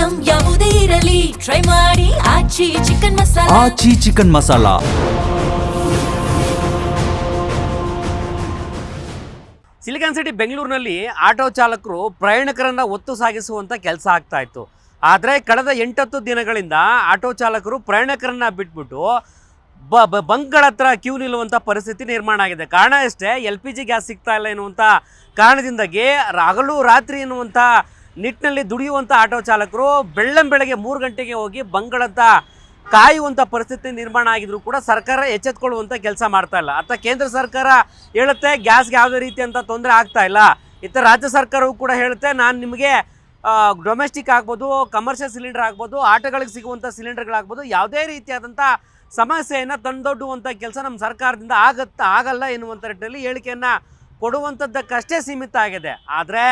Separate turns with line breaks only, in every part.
Item ಯಾವುದೇ ಇರಲಿ try ಮಾಡಿ ಆಚಿ ಚಿಕನ್ ಮಸಾಲಾ.
ಆಚಿ ಚಿಕನ್ ಮಸಾಲಾ.
ಸಿಲಿಕಾನ್ ಸಿಟಿ ಬೆಂಗಳೂರಿನಲ್ಲಿ ಆಟೋ ಚಾಲಕರು ಪ್ರಯಾಣಿಕರನ್ನು ಒತ್ತು ಸಾಗಿಸುವಂಥ ಕೆಲಸ ಆಗ್ತಾ ಇತ್ತು. ಆದರೆ ಕಳೆದ 8-10 ದಿನಗಳಿಂದ ಆಟೋ ಚಾಲಕರು ಪ್ರಯಾಣಿಕರನ್ನು ಬಿಟ್ಬಿಟ್ಟು ಬಂಕ್ಗಳ ಹತ್ರ ಕ್ಯೂ ನಿಲ್ಲುವಂಥ ಪರಿಸ್ಥಿತಿ ನಿರ್ಮಾಣ ಆಗಿದೆ. ಕಾರಣ ಅಷ್ಟೇ, LPG ಗ್ಯಾಸ್ ಸಿಗ್ತಾ ಇಲ್ಲ ಎನ್ನುವಂಥ ಕಾರಣದಿಂದಾಗಿ ಹಗಲು ರಾತ್ರಿ ಎನ್ನುವಂಥ ನಿಟ್ಟಿನಲ್ಲಿ ದುಡಿಯುವಂಥ ಆಟೋ ಚಾಲಕರು ಬೆಳಗ್ಗೆ 3 ಗಂಟೆಗೆ ಹೋಗಿ ಬಂಕ್ಗಳಂತ ಕಾಯುವಂಥ ಪರಿಸ್ಥಿತಿ ನಿರ್ಮಾಣ ಆಗಿದ್ರು ಕೂಡ ಸರ್ಕಾರ ಎಚ್ಚೆತ್ಕೊಳ್ಳುವಂಥ ಕೆಲಸ ಮಾಡ್ತಾ ಇಲ್ಲ. ಅತ್ತ ಕೇಂದ್ರ ಸರ್ಕಾರ ಹೇಳುತ್ತೆ ಗ್ಯಾಸ್ಗೆ ಯಾವುದೇ ರೀತಿಯಂಥ ತೊಂದರೆ ಆಗ್ತಾ ಇಲ್ಲ, ಇತ್ತ ರಾಜ್ಯ ಸರ್ಕಾರವು ಕೂಡ ಹೇಳುತ್ತೆ ನಾನು ನಿಮಗೆ ಡೊಮೆಸ್ಟಿಕ್ ಆಗ್ಬೋದು, ಕಮರ್ಷಿಯಲ್ ಸಿಲಿಂಡರ್ ಆಗ್ಬೋದು, ಆಟೋಗಳಿಗೆ ಸಿಗುವಂಥ ಸಿಲಿಂಡರ್ಗಳಾಗ್ಬೋದು, ಯಾವುದೇ ರೀತಿಯಾದಂಥ ಸಮಸ್ಯೆಯನ್ನು ತಂದೊಡ್ಡುವಂಥ ಕೆಲಸ ನಮ್ಮ ಸರ್ಕಾರದಿಂದ ಆಗಲ್ಲ ಎನ್ನುವಂಥ ನಿಟ್ಟಿನಲ್ಲಿ ಹೇಳಿಕೆಯನ್ನು ಕೊಡುವಂಥದ್ದಕ್ಕಷ್ಟೇ ಸೀಮಿತ ಆಗಿದೆ. ಆದರೆ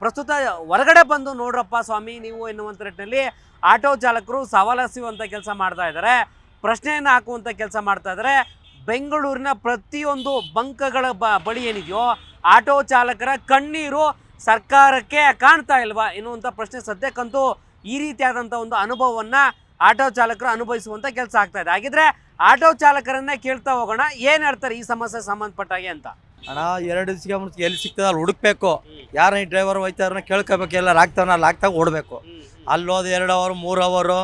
ಪ್ರಸ್ತುತ ಹೊರಗಡೆ ಬಂದು ನೋಡ್ರಪ್ಪ ಸ್ವಾಮಿ ನೀವು ಎನ್ನುವಂಥ ನಿಟ್ಟಿನಲ್ಲಿ ಆಟೋ ಚಾಲಕರು ಸವಾಲೆಸೆಯುವಂಥ ಕೆಲಸ ಮಾಡ್ತಾ ಇದ್ದಾರೆ, ಪ್ರಶ್ನೆಯನ್ನು ಹಾಕುವಂಥ ಕೆಲಸ ಮಾಡ್ತಾ ಇದ್ದಾರೆ. ಬೆಂಗಳೂರಿನ ಪ್ರತಿಯೊಂದು ಬಂಕ್ಗಳ ಬಳಿ ಏನಿದೆಯೋ ಆಟೋ ಚಾಲಕರ ಕಣ್ಣೀರು ಸರ್ಕಾರಕ್ಕೆ ಕಾಣ್ತಾ ಇಲ್ವಾ ಎನ್ನುವಂಥ ಪ್ರಶ್ನೆ ಸದ್ಯಕ್ಕಂತೂ ಈ ರೀತಿಯಾದಂಥ ಒಂದು ಅನುಭವವನ್ನು ಆಟೋ ಚಾಲಕರು ಅನುಭವಿಸುವಂಥ ಕೆಲಸ ಆಗ್ತಾ ಇದೆ. ಹಾಗಿದ್ರೆ ಆಟೋ ಚಾಲಕರನ್ನೇ ಕೇಳ್ತಾ ಹೋಗೋಣ, ಏನು ಹೇಳ್ತಾರೆ ಈ ಸಮಸ್ಯೆ ಸಂಬಂಧಪಟ್ಟಾಗೆ ಅಂತ.
ಅಣ್ಣ 2 ದಿವಸಕ್ಕೆ ಮುಂಚೆ ಎಲ್ಲಿ ಸಿಗ್ತದೆ ಅಲ್ಲಿ ಹುಡುಕ್ಬೇಕು, ಯಾರ ಈ ಡ್ರೈವರ್ ಹೋಯ್ತಾರನ್ನ ಕೇಳ್ಕೋಬೇಕು, ಎಲ್ಲರೂ ಆಗ್ತಾವನ್ನ ಅಲ್ಲಿ ಆಗ್ತಾಗ ಓಡಬೇಕು. ಅಲ್ಲಿ ಹೋದ 2 ಅವರ್ 3 ಅವರು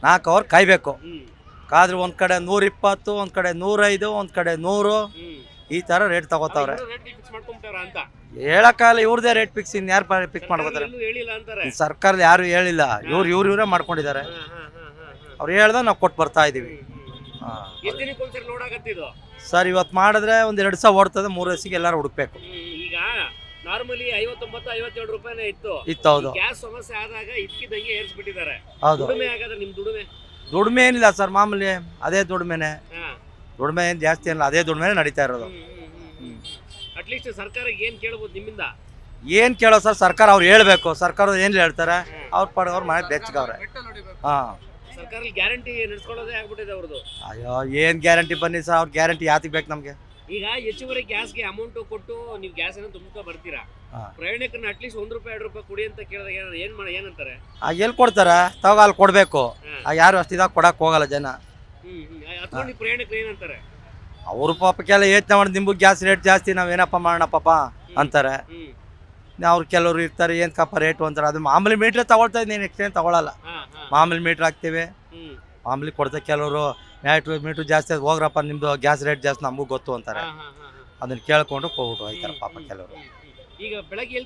4 ಅವರ್ ಕಾಯ್ಬೇಕು. ಕಾದ್ರೆ ಒಂದು ಕಡೆ 120, ಒಂದು ಕಡೆ 105, ಒಂದು ಕಡೆ 100 ಈ ಥರ ರೇಟ್ ತಗೋತಾವ್ರೆ. ಹೇಳಕ್ಕಾಗಲ್ಲ, ಇವ್ರದೇ ರೇಟ್ ಫಿಕ್ಸ್, ಇನ್ನು ಯಾರು ಫಿಕ್ಸ್ ಮಾಡ್ಕೋತಾರೆ? ಸರ್ಕಾರದ ಯಾರು ಹೇಳಿಲ್ಲ, ಇವರೇ ಮಾಡ್ಕೊಂಡಿದ್ದಾರೆ. ಅವ್ರು ಹೇಳ್ದ ನಾವು ಕೊಟ್ಟು ಬರ್ತಾ ಇದ್ದೀವಿ. ಸರ್ ಇವತ್ತು ಮಾಡಿದ್ರೆ ಒಂದು 2 ದಿವಸ ಓಡ್ತದೆ, 3 ದಿವಸಕ್ಕೆ ಎಲ್ಲರೂ ಹುಡುಕ್ಬೇಕು.
ಈಗ ನಾರ್ಮಲಿ 59-57 ರೂಪಾಯಿನೇ ಇತ್ತು.
ಹೌದು.
ಗ್ಯಾಸ್ ಸಮಸ್ಯೆ ಆದಾಗ ಇದಕ್ಕಿದ್ದಂಗೆ ಏರಿಸ್ಬಿಟ್ಟಿದ್ದಾರೆ.
ಹೌದು.
ದುಡಿಮೆ ಆಗಾದ್ರೆ ನಿಮ್
ದುಡಿಮೆ ಏನಿಲ್ಲ ಸರ್, ಮಾಮೂಲಿ ಅದೇ ದುಡಿಮೆನೆ. ದುಡಿಮೆ ಏನು ಜಾಸ್ತಿ ಏನಿಲ್ಲ, ಅದೇ ದುಡಿಮೆನೆ ನಡೀತಾ ಇರೋದು.
ಅಟ್ಲೀಸ್ಟ್ ಸರ್ಕಾರಕ್ಕೆ ಏನ್ ಕೇಳ್ಬೋದು ನಿಮ್ಮಿಂದ?
ಏನ್ ಕೇಳೋ ಸರ್, ಸರ್ಕಾರ ಅವ್ರು ಹೇಳ್ಬೇಕು. ಸರ್ಕಾರ ಏನ್ ಹೇಳ್ತಾರೆ, ಅವ್ರ ಪಡ ಅವ್ರ ಮನೆ ಬೆಚ್ಚಗವ್ರೆ.
ಸರ್ಕಾರ ಗ್ಯಾರಂಟಿ ನಡೆಸ್ಕೊಳ್ಳೋದೇ ಆಗ್ಬಿಟ್ಟಿದೆ ಅವ್ರದ್ದು.
ಅಯ್ಯೋ ಏನ್ ಗ್ಯಾರಂಟಿ ಬನ್ನಿ ಸರ್, ಅವ್ರ ಗ್ಯಾರಂಟಿ ಯಾತಿಗೆ ಬೇಕು ನಮ್ಗೆ?
ಈಗ ಹೆಚ್ಚುವರಿ ಗ್ಯಾಸ್ಗೆ ಅಮೌಂಟ್ ಕೊಟ್ಟು ನೀವು ಗ್ಯಾಸ್ ಅನ್ನು ತುಂಬಿಸ್ಕೊ ಬರ್ತೀರಾ, ಪ್ರಯಾಣಿಕರನ್ನ ಅಟ್ಲೀಸ್ಟ್ ₹1 ₹2 ಕೊಡಿ ಅಂತ ಕೇಳಿದಾಗ ಏನಂತಾರೆ?
ಎಲ್ಲಿ ಕೊಡ್ತಾರೆ? ತಗೋ ಅಲ್ಲಿ ಕೊಡ್ಬೇಕು. ಯಾರು ಅಷ್ಟಿದಾಗ ಕೊಡಕ್ ಹೋಗಲ್ಲ ಜನ.
ಪ್ರಯಾಣಿಕರು ಏನಂತಾರೆ?
ಅವ್ರ ಪಾಪಕ್ಕೆಲ್ಲ ಯೋಚನೆ ಮಾಡಿ ನಿಮ್ಗೆ ಗ್ಯಾಸ್ ರೇಟ್ ಜಾಸ್ತಿ, ನಾವೇನಪ್ಪ ಮಾಡೋಣ ಪಾಪ ಅಂತಾರೆ. ಅವ್ರು ಕೆಲವ್ರು ಇರ್ತಾರೆ, ಏನ್ ಕಪ್ಪ ರೇಟು ಅಂತಾರೆ. ಅದು ಮಾಮೂಲಿ ಮೀಟ್ರ್ ತಗೊಳ್ತಾ ಇದ್ದೀನಿ, ಎಕ್ಸ್ಚೇಂಜ್ ತಗೊಳ್ಳಲ್ಲ. ಮಾಮೂಲಿ ಮೀಟ್ರ್ ಹಾಕ್ತೀವಿ, ಮಾಮೂಲಿ ಕೊಡ್ತಾರೆ. ಕೆಲವರು ಮೀಟ್ರ್ ಜಾಸ್ತಿ ಅದು ಹೋಗ್ರಪ್ಪ ನಿಮ್ದು ಗ್ಯಾಸ್ ರೇಟ್ ಜಾಸ್ತಿ ನಮಗೂ ಗೊತ್ತು ಅಂತಾರೆ. ಅದನ್ನ ಕೇಳ್ಕೊಂಡು ಹೋಗ್ಬಿಟ್ಟು ಹೋಯ್ತಾರೆ ಪಾಪ ಕೆಲವರು.
ಈಗ ಬೆಳಗ್ಗೆ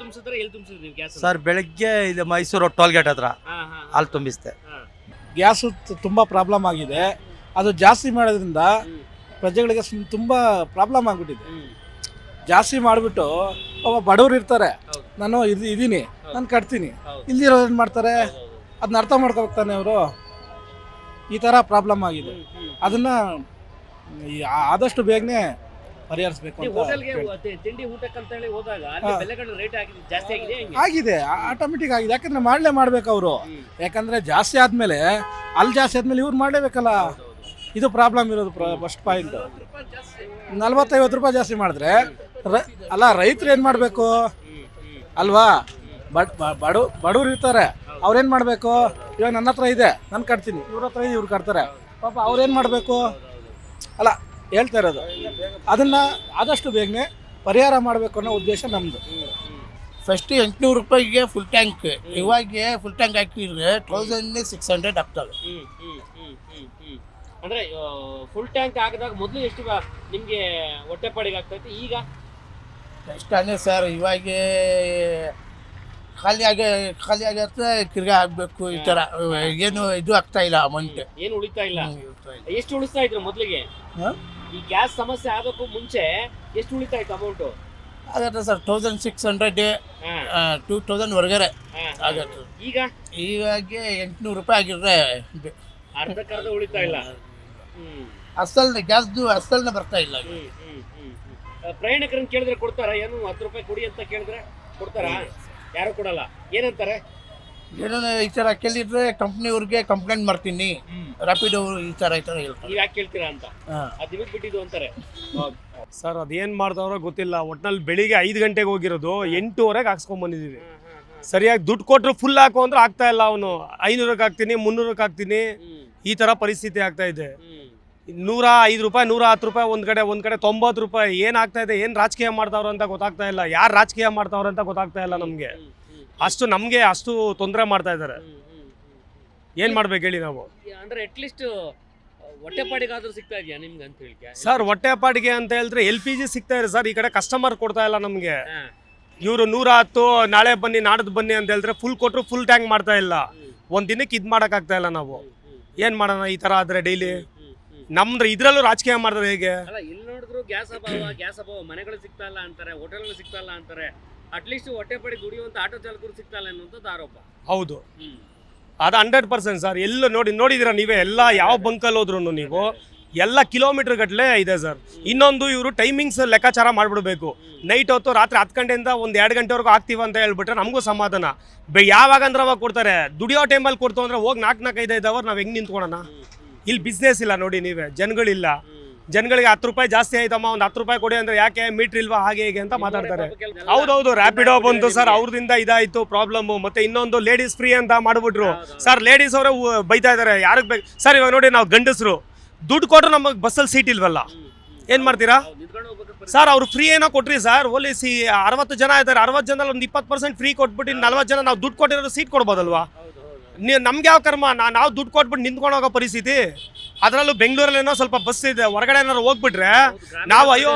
ತುಂಬಿಸಿದ್ರೆ ಎಲ್ಲಿ ತುಂಬಿಸಿದ್ರಿ ನೀವು ಗ್ಯಾಸ್?
ಸರ್ ಬೆಳಗ್ಗೆ ಇದು ಮೈಸೂರು ಟೋಲ್ ಗೇಟ್ ಹತ್ರ ಅಲ್ಲಿ ತುಂಬಿಸ್ತೆ.
ಗ್ಯಾಸು ತುಂಬ ಪ್ರಾಬ್ಲಮ್ ಆಗಿದೆ. ಅದು ಜಾಸ್ತಿ ಮಾಡೋದ್ರಿಂದ ಪ್ರಜೆಗಳಿಗೆ ತುಂಬ ಪ್ರಾಬ್ಲಮ್ ಆಗಿಬಿಟ್ಟಿದೆ. ಜಾಸ್ತಿ ಮಾಡಿಬಿಟ್ಟು ಬಡವರು ಇರ್ತಾರೆ, ನಾನು ಇದೀನಿ ನಾನು ಕಟ್ತೀನಿ, ಇಲ್ದಿರೋರು ಏನು ಮಾಡ್ತಾರೆ, ಅದನ್ನ ಅರ್ಥ ಮಾಡ್ಕೋಬೇಕಾನೆ ಅವರು. ಈ ಥರ ಪ್ರಾಬ್ಲಮ್ ಆಗಿದೆ. ಅದನ್ನು ಆದಷ್ಟು ಬೇಗನೆ ಪರಿಹರಿಸಬೇಕು ಆಗಿದೆ. ಆಟೋಮೆಟಿಕ್ ಆಗಿದೆ, ಯಾಕಂದರೆ ಮಾಡಬೇಕು ಅವರು. ಯಾಕಂದರೆ ಜಾಸ್ತಿ ಆದಮೇಲೆ ಅಲ್ಲಿ ಜಾಸ್ತಿ ಆದಮೇಲೆ ಇವ್ರು ಮಾಡಲೇಬೇಕಲ್ಲ. ಇದು ಪ್ರಾಬ್ಲಮ್ ಇರೋದು ಫಸ್ಟ್ ಪಾಯಿಂಟ್. 40-50 ರೂಪಾಯಿ ಜಾಸ್ತಿ ಮಾಡಿದ್ರೆ ಅಲ್ಲ, ರೈತರು ಏನು ಮಾಡಬೇಕು ಅಲ್ವಾ? ಬಡವ್ರು ಇರ್ತಾರೆ, ಅವ್ರೇನು ಮಾಡಬೇಕು? ಇವಾಗ ನನ್ನ ಹತ್ರ ಇದೆ ನಾನು ಕಟ್ತೀನಿ, ಇವ್ರ ಹತ್ರ ಇದೆ ಇವ್ರು ಕಟ್ತಾರೆ, ಪಾಪ ಅವ್ರೇನು ಮಾಡಬೇಕು ಅಲ್ಲ ಹೇಳ್ತಾ ಇರೋದು. ಅದನ್ನು ಆದಷ್ಟು ಬೇಗನೆ ಪರಿಹಾರ ಮಾಡಬೇಕು ಅನ್ನೋ ಉದ್ದೇಶ ನಮ್ಮದು.
ಫಸ್ಟ್ 800 ರೂಪಾಯಿಗೆ ಫುಲ್ ಟ್ಯಾಂಕ್, ಇವಾಗ ಫುಲ್ ಟ್ಯಾಂಕ್ ಹಾಕಿದ್ರೆ 1600 ಆಗ್ತದೆ.
ಅಂದರೆ ಫುಲ್ ಟ್ಯಾಂಕ್ ಹಾಕಿದಾಗ ಮೊದಲು ಎಷ್ಟು ನಿಮಗೆ ಹೊಟ್ಟೆಪಾಡಿಗೆ ಆಗ್ತೈತೆ, ಈಗ
ಎಷ್ಟಾನೆ ಸರ್? ಇವಾಗ ಖಾಲಿ ಆಗಿರುತ್ತೆ, ತಿರ್ಗಾ ಆಗಬೇಕು. ಈ ಥರ ಏನು ಇದು ಆಗ್ತಾ ಇಲ್ಲ, ಅಮೌಂಟ್
ಏನು ಉಳಿತಾ ಇಲ್ಲ. ಎಷ್ಟು ಉಳಿಸ್ತಾ ಇದ್ರು ಮೊದಲಿಗೆ? ಈ ಗ್ಯಾಸ್ ಸಮಸ್ಯೆ ಆಗೋಕ್ಕೂ ಮುಂಚೆ ಎಷ್ಟು ಉಳಿತಾ ಇತ್ತು ಅಮೌಂಟು?
ಆಗತ್ತೆ ಸರ್ 1600 2000 ಹೊರಗಡೆ ಆಗತ್ತೆ. ಇವಾಗ 800 ರೂಪಾಯಿ ಆಗಿದ್ರೆ
ಅರ್ಧಕ್ಕರ್ಧ ಉಳಿತಾ ಇಲ್ಲ.
ಗ್ಯಾಸ್ದು ಅಸಲ್ನ ಬರ್ತಾ ಇಲ್ಲ.
ಪ್ರಯಾಣಿಕರನ್ನ ಕೇಳಿದ್ರೆ ಕೊಡ್ತಾರ? ಏನು 10 ರೂಪಾಯಿ ಕೊಡಿ ಅಂತ ಕೇಳಿದ್ರೆ ಕೊಡ್ತಾರ? ಯಾರು ಕೊಡಲ್ಲ. ಏನಂತಾರೆ?
ಏನೋ ಈ ಥರ ಕೇಳಿದ್ರೆ ಕಂಪ್ನಿಯವ್ರಿಗೆ ಕಂಪ್ಲೇಂಟ್ ಮಾಡ್ತೀನಿ, ರ್ಯಾಪಿಡ್ ಅವರು ಈ ಥರ ಹೇಳ್ತಾರೆ.
ನೀವು ಯಾಕೆ ಕೇಳ್ತೀರಾ ಅಂತ ಅದು ನಿಮಗೆ ಬಿಟ್ಟಿದ್ದು ಅಂತಾರೆ.
ಸರ್ ಅದೇನು ಮಾಡ್ತಾವ್ರೋ ಗೊತ್ತಿಲ್ಲ. ಒಟ್ನಲ್ಲಿ ಬೆಳಿಗ್ಗೆ 5 ಗಂಟೆಗೆ ಹೋಗಿರೋದು 8:30ಗೆ ಹಾಕ್ಸ್ಕೊಂಡ್ ಬಂದಿದ್ದೀವಿ.
ಸರಿಯಾಗಿ ದುಡ್ಡು ಕೊಟ್ಟರು ಫುಲ್ ಹಾಕು ಅಂದ್ರೆ ಆಗ್ತಾ ಇಲ್ಲ. ಅವನು 500ಕ್ಕೆ ಹಾಕ್ತೀನಿ 300ಕ್ಕೆ ಹಾಕ್ತೀನಿ, ಈ ಥರ ಪರಿಸ್ಥಿತಿ ಆಗ್ತಾ ಇದೆ. 105 ರೂಪಾಯಿ 110 ರೂಪಾಯಿ ಒಂದ್ ಕಡೆ 90 ರೂಪಾಯಿ. ಏನಾಗ್ತಾ ಇದೆ, ಏನು ರಾಜಕೀಯ ಮಾಡ್ತಾವ್ರ ಅಂತ ಗೊತ್ತಾಗ್ತಾ ಇಲ್ಲ. ಯಾರು ರಾಜಕೀಯ ಮಾಡ್ತಾವ್ರ ಅಂತ ಗೊತ್ತಾಗ್ತಾ ಇಲ್ಲ ನಮಗೆ. ನಮಗೆ ಅಷ್ಟು ತೊಂದರೆ ಮಾಡ್ತಾ ಇದ್ದಾರೆ. ಏನು ಮಾಡ್ಬೇಕು ಹೇಳಿ ನಾವು?
ಅಂದ್ರೆ ಅಟ್ಲೀಸ್ಟ್ ಹೊಟ್ಟೆಪಾಡಿಗಾದ್ರೂ ಸಿಗ್ತಾ ಇದೆಯಾ ನಿಮ್ಗೆ ಅಂತ ಹೇಳಿ?
ಸರ್ ಹೊಟ್ಟೆಪಾಡಿಗೆ ಅಂತ ಹೇಳಿದ್ರೆ LPG ಸಿಗ್ತಾ ಇದೆ ಸರ್. ಈ ಕಡೆ ಕಸ್ಟಮರ್ ಕೊಡ್ತಾ ಇಲ್ಲ ನಮಗೆ. ಇವರು 110 ನಾಳೆ ಬನ್ನಿ ನಾಡ್ದು ಬನ್ನಿ ಅಂತ ಹೇಳಿದ್ರೆ ಫುಲ್ ಕೊಟ್ಟರು ಫುಲ್ ಟ್ಯಾಂಕ್ ಮಾಡ್ತಾ ಇಲ್ಲ. ಒಂದ್ ದಿನಕ್ಕೆ ಇದು ಮಾಡೋಕ್ಕಾಗ್ತಾ ಇಲ್ಲ ನಾವು. ಏನು ಮಾಡೋಣ ಈ ಥರ ಆದರೆ ಡೈಲಿ? ನಮ್ದು ಇದ್ರಲ್ಲೂ ರಾಜಕೀಯ ಮಾಡಿದ್ರೆ ಹೇಗೆ?
ಅಲ್ಲ, ಇಲ್ಲಿ ನೋಡಿದ್ರು ಗ್ಯಾಸ್ ಅಭಾವ, ಮನೆಗಳು ಸಿಗ್ತಾ ಇಲ್ಲ ಅಂತಾರೆ, ಹೋಟೆಲ್ಗಳು ಸಿಗ್ತಾ ಇಲ್ಲ ಅಂತಾರೆ. ಅಟ್ಲೀಸ್ಟ್ ಹೊಟ್ಟೆಪಾಡಿ ದುಡಿಯುವಂತ ಆಟೋ ಚಾಲಕರು ಸಿಗ್ತಾ ಇಲ್ಲ ಅನ್ನುವಂಥದ್ದು ಆರೋಪ.
ಹೌದು, ಅದು 100% ಸರ್. ಎಲ್ಲ ನೋಡಿದಿರಾ ನೀವೇ, ಎಲ್ಲ ಯಾವ ಬಂಕಲ್ಲಿ ಹೋದ್ರು ನೀವು ಎಲ್ಲ ಕಿಲೋಮೀಟರ್ ಗಟ್ಟಲೆ ಇದೆ ಸರ್. ಇನ್ನೊಂದು ಇವರು ಟೈಮಿಂಗ್ಸ್ ಲೆಕ್ಕಾಚಾರ ಮಾಡಿಬಿಡ್ಬೇಕು. ನೈಟ್ ಹೊತ್ತು ರಾತ್ರಿ 10 ಗಂಟೆಯಿಂದ 1-2 ಗಂಟೆವರೆಗೂ ಆಗ್ತೀವಿ ಅಂತ ಹೇಳ್ಬಿಟ್ರೆ ನಮಗೂ ಸಮಾಧಾನ. ಯಾವಾಗ ಅಂದ್ರೆ ಅವಾಗ ಕೊಡ್ತಾರೆ. ದುಡಿಯೋ ಟೈಮಲ್ಲಿ ಕೊಡ್ತು ಅಂದ್ರೆ ಹೋಗಿ 4-5 ಅವರ್ ನಾವು ಹೆಂಗೆ ನಿಂತ್ಕೊಳ್ಳೋಣ? ಇಲ್ಲಿ ಬಿಸ್ನೆಸ್ ಇಲ್ಲ ನೋಡಿ ನೀವೇ, ಜನಗಳಿಲ್ಲ. ಜನಗಳಿಗೆ 10 ರೂಪಾಯಿ ಜಾಸ್ತಿ ಆಯ್ತಮ್ಮ, ಒಂದು 10 ರೂಪಾಯಿ ಕೊಡಿ ಅಂದ್ರೆ ಯಾಕೆ ಮೀಟ್ರ್ ಇಲ್ವಾ ಹಾಗೆ ಹೀಗೆ ಅಂತ ಮಾತಾಡ್ತಾರೆ. ಹೌದೌದು, ರ್ಯಾಪಿಡೋ ಬಂತು ಸರ್, ಅವ್ರದಿಂದ ಇದಾಯ್ತು ಪ್ರಾಬ್ಲಮ್. ಮತ್ತೆ ಇನ್ನೊಂದು ಲೇಡೀಸ್ ಫ್ರೀ ಅಂತ ಮಾಡ್ಬಿಟ್ರು ಸರ್. ಲೇಡೀಸ್ ಅವರೇ ಬೈತಾ ಇದಾರೆ, ಯಾರಿಗೆ ಬೇಕು ಸರ್? ಇವಾಗ ನೋಡಿ, ನಾವು ಗಂಡಸರು ದುಡ್ಡು ಕೊಟ್ಟರು ನಮಗೆ ಬಸ್ಸಲ್ಲಿ ಸೀಟ್ ಇಲ್ವಲ್ಲ, ಏನು ಮಾಡ್ತೀರಾ ಸರ್? ಅವ್ರು ಫ್ರೀ ಏನೋ ಕೊಟ್ರಿ ಸರ್, ಓಲಿ 60 ಜನ ಇದ್ದಾರೆ, 60 ಜನದಲ್ಲಿ ಒಂದು 20% ಫ್ರೀ ಕೊಟ್ಬಿಟ್ಟು 40 ಜನ ನಾವು ದುಡ್ಡು ಕೊಟ್ಟಿರೋ ಸೀಟ್ ಕೊಡ್ಬೋದಲ್ವಾ? ನಮ್ಗೆ ಯಾವ ಕರ್ಮ? ನಾವು ದುಡ್ಡು ಕೊಟ್ಬಿಟ್ಟು ನಿಂತ್ಕೊಂಡು ಹೋಗೋ ಪರಿಸ್ಥಿತಿ. ಅದರಲ್ಲೂ ಬೆಂಗಳೂರಲ್ಲೇನೋ ಸ್ವಲ್ಪ ಬಸ್ ಇದೆ, ಹೊರಗಡೆ ಏನಾದ್ರು ಹೋಗ್ಬಿಟ್ರೆ ನಾವು ಅಯ್ಯೋ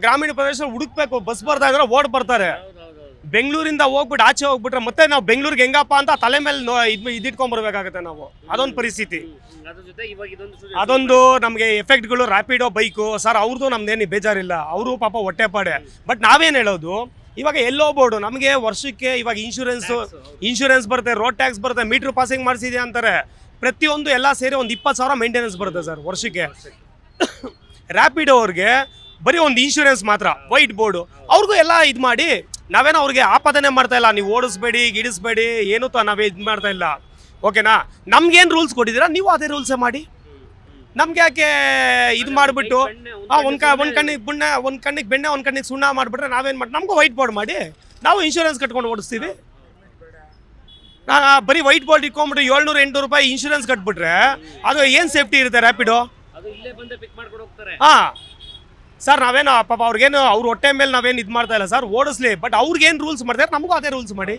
ಗ್ರಾಮೀಣ ಪ್ರದೇಶ ಹುಡುಕ್ಬೇಕು. ಬಸ್ ಬರ್ತಾ ಇದ್ರೆ ಓಡ್ ಬರ್ತಾರೆ. ಬೆಂಗಳೂರಿಂದ ಹೋಗ್ಬಿಟ್ಟು ಆಚೆ ಹೋಗ್ಬಿಟ್ರೆ ಮತ್ತೆ ನಾವು ಬೆಂಗಳೂರಿಗೆ ಹೆಂಗಪ್ಪ ಅಂತ ತಲೆ ಮೇಲೆ ಇದಿಟ್ಕೊಂಡ್ಬರ್ಬೇಕಾಗತ್ತೆ ನಾವು. ಅದೊಂದು ಪರಿಸ್ಥಿತಿ. ಅದೊಂದು ನಮಗೆ ಎಫೆಕ್ಟ್ಗಳು. ರ್ಯಾಪಿಡೋ ಬೈಕು ಸರ್, ಅವ್ರದ್ದು ನಮ್ದೇನು ಬೇಜಾರಿಲ್ಲ, ಅವರು ಪಾಪ ಹೊಟ್ಟೆಪಾಡೆ. ಬಟ್ ನಾವೇನು ಹೇಳೋದು, ಇವಾಗ ಎಲ್ಲೋ ಬೋರ್ಡು ನಮಗೆ ವರ್ಷಕ್ಕೆ ಇವಾಗ ಇನ್ಶೂರೆನ್ಸ್ ಬರುತ್ತೆ, ರೋಡ್ ಟ್ಯಾಕ್ಸ್ ಬರುತ್ತೆ, ಮೀಟ್ರ್ ಪಾಸಿಂಗ್ ಮಾಡಿಸಿದೆ ಅಂತಾರೆ. ಪ್ರತಿಯೊಂದು ಎಲ್ಲ ಸೇರಿ ಒಂದು 20,000 ಮೇಂಟೆನೆನ್ಸ್ ಬರುತ್ತೆ ಸರ್ ವರ್ಷಕ್ಕೆ. ರ್ಯಾಪಿಡೋ ಅವ್ರಿಗೆ ಬರೀ ಒಂದು ಇನ್ಶೂರೆನ್ಸ್ ಮಾತ್ರ, ವೈಟ್ ಬೋರ್ಡು. ಅವ್ರಿಗೂ ಎಲ್ಲ ಇದು ಮಾಡಿ ನಾವೇನೋ ಅವ್ರಿಗೆ ಆಪಾದನೆ ಮಾಡ್ತಾ ಇಲ್ಲ. ನೀವು ಓಡಿಸ್ಬೇಡಿ ಗಿಡಿಸ್ಬೇಡಿ ಏನು ನಾವೇ ಇದು ಮಾಡ್ತಾ ಇಲ್ಲ, ಓಕೆನಾ? ನಮ್ಗೇನು ರೂಲ್ಸ್ ಕೊಟ್ಟಿದ್ದೀರಾ ನೀವು ಅದೇ ರೂಲ್ಸೇ ಮಾಡಿ. ನಮ್ಗೆ ಯಾಕೆ ಇದು ಮಾಡಿಬಿಟ್ಟು ಒಂದು ಕಣ್ಣಿಗೆ ಬೆಣ್ಣೆ ಒಂದು ಕಣ್ಣಿಗೆ ಸುಣ್ಣ ಮಾಡಿಬಿಟ್ರೆ ನಾವೇನು ಮಾಡಿ? ನಮಗೂ ವೈಟ್ ಬೋರ್ಡ್ ಮಾಡಿ, ನಾವು ಇನ್ಶೂರೆನ್ಸ್ ಕಟ್ಕೊಂಡು ಓಡಿಸ್ತೀವಿ. ಬರೀ ವೈಟ್ ಬೋರ್ಡ್ ಇಟ್ಕೊಂಡ್ಬಿಟ್ಟು 700-800 ರೂಪಾಯಿ ಇನ್ಶೂರೆನ್ಸ್ ಕಟ್ಬಿಟ್ರೆ ಅದು ಏನು ಸೇಫ್ಟಿ ಇರುತ್ತೆ ರ್ಯಾಪಿಡೋ? ಹಾಂ ಸರ್, ನಾವೇನು ಪಾಪ ಅವ್ರಿಗೇನು ಅವ್ರ ಹೊಟ್ಟೆ ಮೇಲೆ ನಾವೇನು ಇದು ಮಾಡ್ತಾ ಇಲ್ಲ ಸರ್, ಓಡಿಸ್ಲಿ. ಬಟ್ ಅವ್ರಿಗೇನು ರೂಲ್ಸ್ ಮಾಡ್ತಾರೆ ನಮಗೂ ಅದೇ ರೂಲ್ಸ್ ಮಾಡಿ.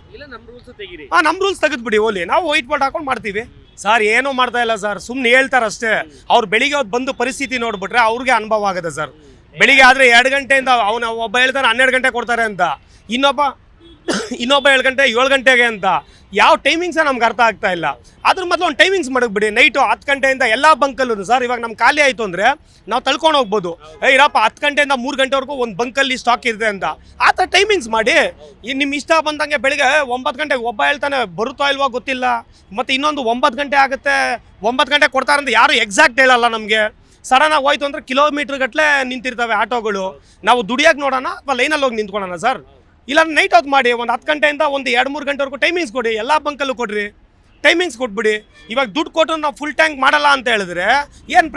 ನಮ್ಮ ರೂಲ್ಸ್ ತೆಗೆದ್ಬಿಡಿ, ಓಲಿ ನಾವು ವೈಟ್ ಬೋರ್ಡ್ ಹಾಕೊಂಡು ಮಾಡ್ತೀವಿ ಸರ್. ಏನೂ ಮಾಡ್ತಾ ಇಲ್ಲ ಸರ್, ಸುಮ್ಮನೆ ಹೇಳ್ತಾರಷ್ಟೇ. ಅವ್ರು ಬೆಳಿಗ್ಗೆ ಹೊತ್ತು ಬಂದು ಪರಿಸ್ಥಿತಿ ನೋಡ್ಬಿಟ್ರೆ ಅವ್ರಿಗೆ ಅನುಭವ ಆಗುತ್ತೆ ಸರ್. ಬೆಳಿಗ್ಗೆ ಆದರೆ 2 ಗಂಟೆಯಿಂದ ಒಬ್ಬ ಹೇಳ್ತಾನೆ 12 ಗಂಟೆ ಕೊಡ್ತಾರೆ ಅಂತ, ಇನ್ನೊಬ್ಬ 7 ಗಂಟೆ 7 ಗಂಟೆಗೆ ಅಂತ. ಯಾವ ಟೈಮಿಂಗ್ಸ ನಮ್ಗೆ ಅರ್ಥ ಆಗ್ತಾ ಇಲ್ಲ. ಅದ್ರ ಮೊದಲು ಒಂದು ಟೈಮಿಂಗ್ಸ್ ಮಾಡಕ್ಬಿಡಿ. ನೈಟು 10 ಗಂಟೆಯಿಂದ ಎಲ್ಲ ಬಂಕಲ್ಲೂ ಸರ್, ಇವಾಗ ನಮ್ಗೆ ಖಾಲಿ ಆಯಿತು ಅಂದರೆ ನಾವು ತಳ್ಕೊಂಡು ಹೋಗ್ಬೋದು. ಇರಪ್ಪ 10 ಗಂಟೆಯಿಂದ 3 ಗಂಟೆವರೆಗೂ ಒಂದು ಬಂಕಲ್ಲಿ ಸ್ಟಾಕ್ ಇರುತ್ತೆ ಅಂತ ಆ ಥರ ಟೈಮಿಂಗ್ಸ್ ಮಾಡಿ. ನಿಮ್ಮ ಇಷ್ಟ ಬಂದಂಗೆ ಬೆಳಿಗ್ಗೆ 9 ಗಂಟೆಗೆ ಒಬ್ಬ ಹೇಳ್ತಾನೆ ಬರುತ್ತೋ ಇಲ್ವೋ ಗೊತ್ತಿಲ್ಲ, ಮತ್ತು ಇನ್ನೊಂದು 9 ಗಂಟೆ ಆಗುತ್ತೆ, 9 ಗಂಟೆ ಕೊಡ್ತಾರೆ ಅಂತ ಯಾರು ಎಕ್ಸಾಕ್ಟ್ ಹೇಳಲ್ಲ ನಮಗೆ. ಸಡನ್ನಾಗಿ ಹೋಯ್ತು ಅಂದರೆ ಕಿಲೋಮೀಟ್ರ್ ಗಟ್ಟಲೆ ನಿಂತಿರ್ತವೆ ಆಟೋಗಳು. ನಾವು ದುಡಿಯೋಕೆ ನೋಡೋಣ ಅಥವಾ ಲೈನಲ್ಲಿ ಹೋಗಿ ನಿಂತ್ಕೊಳ್ಳೋಣ ಸರ್? ಇಲ್ಲ ನೈಟ್ ಹೊತ್ತು ಮಾಡಿ, ಒಂದು 10 ಗಂಟೆಯಿಂದ ಒಂದು 2-3 ಗಂಟೆವರೆಗೂ ಟೈಮಿಂಗ್ಸ್ ಕೊಡಿ. ಎಲ್ಲ ಬಂಕಲ್ಲೂ ಕೊಡ್ರಿ, ಟೈಮಿಂಗ್ಸ್ ಕೊಟ್ಬಿಡಿ. ಇವಾಗ ದುಡ್ಡು ಕೊಟ್ಟರು ನಾವು ಫುಲ್ ಟ್ಯಾಂಕ್ ಮಾಡಲ್ಲ ಅಂತ ಹೇಳಿದ್ರೆ ಏನು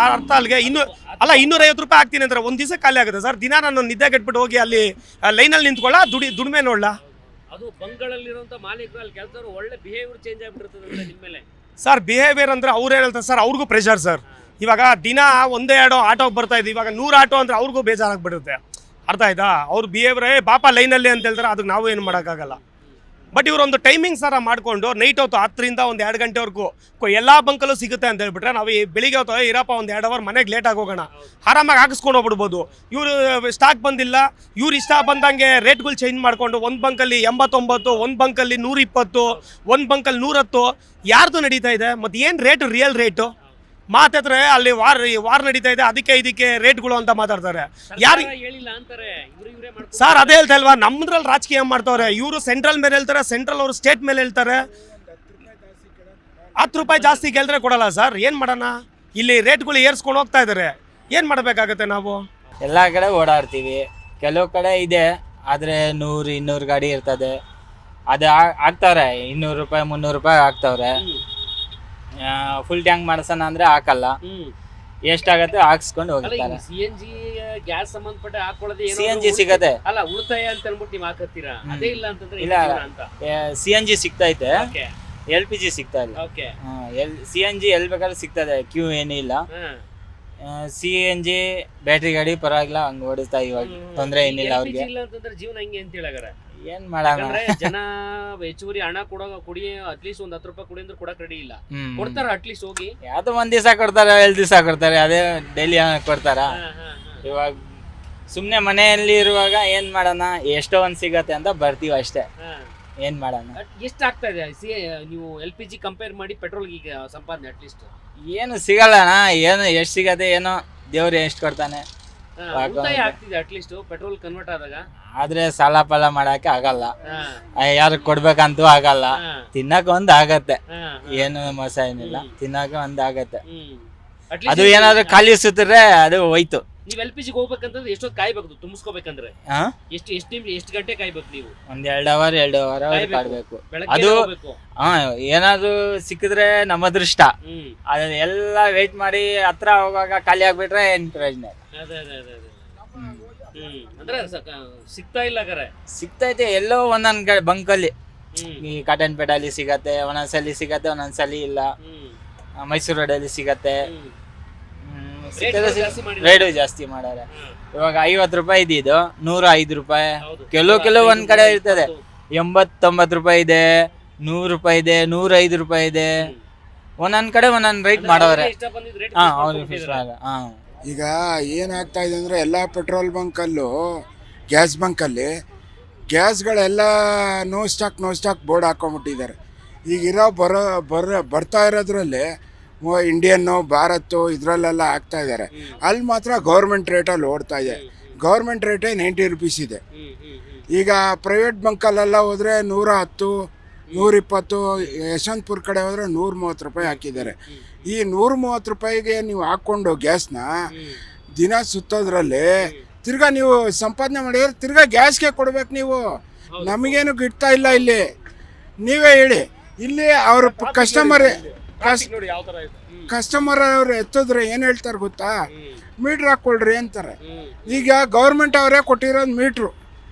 ಅರ್ಥ? ಅಲ್ಲಿಗೆ 250 ರೂಪಾಯಿ ಹಾಕ್ತೀನಿ ಅಂದ್ರೆ ಒಂದು ದಿವಸ ಖಾಲಿ ಆಗುತ್ತೆ ಸರ್. ದಿನ ನಾನು ನಿದ್ದೆ ಕೆಟ್ಬಿಟ್ಟು ಹೋಗಿ ಅಲ್ಲಿ ಲೈನಲ್ಲಿ ನಿಂತ್ಕೊಳ್ಳ ದುಡಿಮೆ ನೋಡಲ್ಲ.
ಅದು ಬಂಕ್ಗಳಲ್ಲಿರುವಂಥ ಮಾಲೀಕರು, ಅಲ್ಲಿ ಕೆಲಸದವರು ಒಳ್ಳೆ ಬಿಹೇವಿಯರ್ ಚೇಂಜ್ ಆಗಿಬಿಟ್ಟಿರ್ತದೆ ನಿಮ್ಮ ಮೇಲೆ
ಸರ್. ಬಿಹೇವಿಯರ್ ಅಂದರೆ ಅವ್ರು ಹೇಳ್ತಾರೆ ಸರ್, ಅವ್ರಿಗೂ ಪ್ರೆಷರ್ ಸರ್. ಇವಾಗ ದಿನ 1-2 ಆಟೋಗೆ ಬರ್ತಾ ಇದ್ದೀವಿ, ಇವಾಗ 100 ಆಟೋ ಅಂದರೆ ಅವ್ರಿಗೂ ಬೇಜಾರಾಗ್ಬಿಡುತ್ತೆ. ಅರ್ಥ ಆಯ್ತಾ? ಅವ್ರು ಬಿಹೇವಿಯರೇ ಪಾಪ ಲೈನಲ್ಲಿ ಅಂತ ಹೇಳ್ತಾರೆ, ಅದಕ್ಕೆ ನಾವು ಏನು ಮಾಡೋಕ್ಕಾಗಲ್ಲ. ಬಟ್ ಇವರೊಂದು ಟೈಮಿಂಗ್ಸ್ ಥರ ಮಾಡಿಕೊಂಡು ನೈಟ್ ಹೊತ್ತು 10ರಿಂದ 1-2 ಗಂಟೆವರೆಗೂ ಎಲ್ಲ ಬಂಕಲ್ಲೂ ಸಿಗುತ್ತೆ ಅಂತ ಹೇಳ್ಬಿಟ್ರೆ ನಾವು ಬೆಳಿಗ್ಗೆ ಹೊತ್ತು ಇರಪ್ಪ 1-2 ಅವರ್ ಮನೆಗೆ ಲೇಟಾಗಿ ಹೋಗೋಣ, ಆರಾಮಾಗಿ ಹಾಕಿಸ್ಕೊಂಡು ಹೋಗ್ಬಿಡ್ಬೋದು. ಇವರು ಸ್ಟಾಕ್ ಬಂದಿಲ್ಲ, ಇವ್ರು ಇಷ್ಟ ಬಂದಂಗೆ ರೇಟ್ಗಳು ಚೇಂಜ್ ಮಾಡಿಕೊಂಡು ಒಂದು ಬಂಕಲ್ಲಿ 89, ಒಂದು ಬಂಕಲ್ಲಿ 120, ಒಂದು ಬಂಕಲ್ಲಿ 110. ಯಾರ್ದು ನಡೀತಾ ಇದೆ? ಮತ್ತು ಏನು ರೇಟು? ರಿಯಲ್ ರೇಟು ಮಾತಾಡ್ತಾರೆ. ಅಲ್ಲಿ ವಾರ್ ನಡೀತಾ ಇದೆ, ಅದಕ್ಕೆ ಇದಕ್ಕೆ ರೇಟ್ಗಳು ಅಂತ ಮಾತಾಡ್ತಾರೆ. ಯಾರು ಸರ್ ಅದೇ ಹೇಳ್ತಾ ಇಲ್ವಾ? ನಮ್ಮದ್ರಲ್ಲಿ ರಾಜಕೀಯ ಮಾಡ್ತಾವ್ರೆ. ಇವರು ಸೆಂಟ್ರಲ್ ಮೇಲೆ ಹೇಳ್ತಾರೆ, ಸೆಂಟ್ರಲ್ ಅವರು ಸ್ಟೇಟ್ ಮೇಲೆ ಹೇಳ್ತಾರೆ. 10 ರೂಪಾಯಿ ಜಾಸ್ತಿ ಕೇಳಿದ್ರೆ ಕೊಡಲ್ಲ ಸರ್. ಏನು ಮಾಡೋಣ? ಇಲ್ಲಿ ರೇಟ್ಗಳು ಏರ್ಸ್ಕೊಂಡು ಹೋಗ್ತಾ ಇದ್ದಾರೆ. ಏನು ಮಾಡಬೇಕಾಗತ್ತೆ ನಾವು?
ಎಲ್ಲ ಕಡೆ ಓಡಾಡ್ತೀವಿ. ಕೆಲವು ಕಡೆ ಇದೆ, ಆದರೆ 100-200 ಗಾಡಿ ಇರ್ತದೆ. ಅದು ಹಾಕ್ತವ್ರೆ 200 ರೂಪಾಯಿ 300 ರೂಪಾಯಿ ಹಾಕ್ತವ್ರೆ. ಫುಲ್ ಟ್ಯಾಂಕ್ ಮಾಡಿಸೋಣ ಅಂದರೆ ಹಾಕಲ್ಲ. ಎಷ್ಟಾಗತ್ತೆ ಹಾಕ್ಸ್ಕೊಂಡು
ಅಲ್ಲ
ಹೋಗ್ತಾರೆ.
CNG ಗ್ಯಾಸ್ ಸಂಬಂಧಪಟ್ಟ ಹಾಕೊಳ್ಳೋದೇ ಏನೋ
CNG ಸಿಗತ್ತೆ.
ಅಲ್ಲ ಉಳಿತಾಯ ಅಂತ ಅನ್ಬಿಟ್ಟು ನೀವು ಹಾಕತ್ತೀರಾ, ಅದೇ ಇಲ್ಲ ಅಂತಂದ್ರೆ
ಇಲ್ಲ.
ಇಲ್ಲ ಅಂತ.
CNG ಸಿಗ್ತೈತೆ,
ಓಕೆ
LPG ಸಿಗ್ತಾ ಇಲ್ಲ.
ಓಕೆ
CNG ಎಲ್ಲಿ ಬೇಕಾದ್ರೆ ಸಿಗ್ತದೆ, ಕ್ಯೂ ಏನಿಲ್ಲ. CNG ಬ್ಯಾಟ್ರಿ ಗಾಡಿ ಪರವಾಗಿಲ್ಲ, ಹಂಗ್ ಓಡಿಸ್ತಾ ಇವಾಗ ತೊಂದ್ರೆ ಏನಿಲ್ಲ ಅವ್ರಿಗೆ.
ಇಲ್ಲ ಅಂತಂದ್ರೆ ಜೀವನ ಹಂಗೆ ಅಂತ ಹೇಳಾಗಾರೆ.
ಏನ್ ಮಾಡೋಣ,
ಯಾಕಂದ್ರೆ ಜನ ಹೆಚ್ಚುವರಿ ಹಣ ಕುಡಿ ಅಟ್ಲೀಸ್ಟ್ ಒಂದ್ 10 ರೂಪಾಯಿ ಕುಡಿ ಅಂದ್ರೆ ಕೊಡಕ್ ರೆಡಿ ಇಲ್ಲ. ಕೊಡ್ತಾರ ಅಟ್ಲೀಸ್ಟ್ ಹೋಗಿ
ಯಾವ್ದೋ ಒಂದ್ ದಿವಸ ಕೊಡ್ತಾರೆ, 2 ದಿವಸ ಕೊಡ್ತಾರೆ, ಅದೇ ಡೈಲಿ ಕೊಡ್ತಾರ. ಇವಾಗ ಸುಮ್ನೆ ಮನೆಯಲ್ಲಿ ಇರುವಾಗ ಏನ್ ಮಾಡೋಣ, ಎಷ್ಟೋ ಒಂದ್ ಸಿಗತ್ತೆ ಅಂತ ಬರ್ತೀವಿ ಅಷ್ಟೇ, ಏನ್ ಮಾಡೋಣ.
ಎಷ್ಟು ಆಗ್ತಾ ಇದೆ ನೀವು LPG ಕಂಪೇರ್ ಮಾಡಿ ಪೆಟ್ರೋಲ್ ಈಗ ಸಂಪಾದನೆ? ಅಟ್ಲೀಸ್ಟ್
ಏನು ಸಿಗಲ್ಲಣ್ಣ, ಏನು ಎಷ್ಟು ಸಿಗತ್ತೆ ಏನೋ ದೇವ್ರು ಎಷ್ಟು ಕೊಡ್ತಾನೆ.
ಉಳಿತಾಯ ಆಗ್ತಿದೆ ಅಟ್ಲೀಸ್ಟ್ ಪೆಟ್ರೋಲ್ ಕನ್ವರ್ಟ್ ಆದಾಗ.
ಆದ್ರೆ ಸಾಲ ಪಾಲ ಮಾಡಕ್ಕೆ ಆಗಲ್ಲ, ಯಾರು ಕೊಡ್ಬೇಕಂತೂ ಆಗಲ್ಲ. ತಿನ್ನಕ ಒಂದ್ ಆಗತ್ತೆ, ಏನು ಮೋಸ ಏನಿಲ್ಲ, ತಿನ್ನಕ ಒಂದ್ ಆಗತ್ತೆ. ಅದು ಏನಾದ್ರು ಖಾಲಿ ಸುತ್ತಿದ್ರೆ ಅದು ಹೋಯ್ತು.
ನೀವ್ LPG ಹೋಗ್ಬೇಕಂತಂದ್ರೆ ಎಷ್ಟೊತ್ತು ಕಾಯ್ಬೇಕು ತುಂಬಿಸ್ಕೋಬೇಕಂದ್ರೆ? ಎಷ್ಟು ಗಂಟೆ ಕಾಯ್ಬೇಕು ನೀವು?
ಒಂದ್ 2 ಅವರ್ ಕಾಡ್ಬೇಕು. ಅದು
ಹೋಗ್ಬೇಕು.
ಏನಾದ್ರು ಸಿಕ್ಕಿದ್ರೆ ನಮ್ಮ ಅದೃಷ್ಟ. ಅದ ಎಲ್ಲ ವೇಟ್ ಮಾಡಿ ಹತ್ರ ಹೋಗುವಾಗ ಖಾಲಿ ಆಗ್ಬಿಟ್ರೆ ಏನ್ ಪ್ರಯೋಜನ.
ಅದೇ ಅಂದ್ರೆ ಸಿಗ್ತಾ ಇಲ್ಲ ಕರೆ.
ಸಿಗ್ತೈತೆ ಎಲ್ಲೋ ಒಂದೊಂದ್ ಬಂಕಲ್ಲಿ, ಈ ಕಾಟನ್ ಪೇಟಲ್ಲಿ ಸಿಗತ್ತೆ, ಒಂದೊಂದ್ಸಲಿ ಸಿಗತ್ತೆ, ಒಂದೊಂದ್ಸಲಿ ಇಲ್ಲ. ಮೈಸೂರು ರೋಡಲ್ಲಿ ಸಿಗತ್ತೆ. ರೇಟು ಜಾಸ್ತಿ ಮಾಡಾರೆ. ಇವಾಗ 50 ರೂಪಾಯಿ ಇದ್ದಿದ್ದು 105 ರೂಪಾಯಿ. ಕೆಲವು ಒಂದ್ ಕಡೆ ಇರ್ತದೆ 80-90 ರೂಪಾಯಿ ಇದೆ, 100 ರೂಪಾಯಿ ಇದೆ, 105 ರೂಪಾಯಿ ಇದೆ. ಒಂದೊಂದ್ ಕಡೆ ಒಂದೊಂದ್ ರೇಟ್ ಮಾಡವ್ರೆ.
ಈಗ ಏನಾಗ್ತಾ ಇದೆ ಅಂದರೆ ಎಲ್ಲ ಪೆಟ್ರೋಲ್ ಬಂಕಲ್ಲೂ ಗ್ಯಾಸ್ ಬಂಕಲ್ಲಿ ಗ್ಯಾಸ್ಗಳೆಲ್ಲ ನೋ ಸ್ಟಾಕ್ ಬೋರ್ಡ್ ಹಾಕೊಂಡ್ಬಿಟ್ಟಿದ್ದಾರೆ. ಈಗಿರೋ ಬರ್ತಾ ಇರೋದ್ರಲ್ಲಿ ಇಂಡಿಯನ್ನು ಭಾರತ್ ಇದರಲ್ಲೆಲ್ಲ ಹಾಕ್ತಾ ಇದ್ದಾರೆ. ಅಲ್ಲಿ ಮಾತ್ರ ಗೌರ್ಮೆಂಟ್ ರೇಟಲ್ಲಿ ಓಡ್ತಾ ಇದೆ. ಗೌರ್ಮೆಂಟ್ ರೇಟೇ 90 ರೂಪೀಸ್ ಇದೆ. ಈಗ ಪ್ರೈವೇಟ್ ಬಂಕಲ್ಲೆಲ್ಲ ಹೋದರೆ 110, 120, ಯಶವಂತಪುರ ಕಡೆ ಹೋದರೆ 130 ರೂಪಾಯಿ ಹಾಕಿದ್ದಾರೆ. ಈ 130 ರೂಪಾಯಿಗೆ ನೀವು ಹಾಕ್ಕೊಂಡು ಗ್ಯಾಸ್ನ ದಿನ ಸುತ್ತೋದ್ರಲ್ಲಿ ತಿರ್ಗಾ ನೀವು ಸಂಪಾದನೆ ಮಾಡಿದ್ರೆ ತಿರ್ಗಾ ಗ್ಯಾಸ್ಗೆ ಕೊಡ್ಬೇಕು ನೀವು. ನಮಗೇನು ಗಿಡ್ತಾ ಇಲ್ಲ ಇಲ್ಲಿ. ನೀವೇ ಹೇಳಿ, ಇಲ್ಲಿ ಅವ್ರ ಕಸ್ಟಮರ್ ಅವ್ರು ಎತ್ತಿದ್ರೆ ಏನು ಹೇಳ್ತಾರೆ ಗೊತ್ತಾ, ಮೀಟ್ರ್ ಹಾಕ್ಕೊಳ್ರಿ ಅಂತಾರೆ. ಈಗ ಗೌರ್ಮೆಂಟ್ ಅವರೇ ಕೊಟ್ಟಿರೋದು ಮೀಟ್ರು.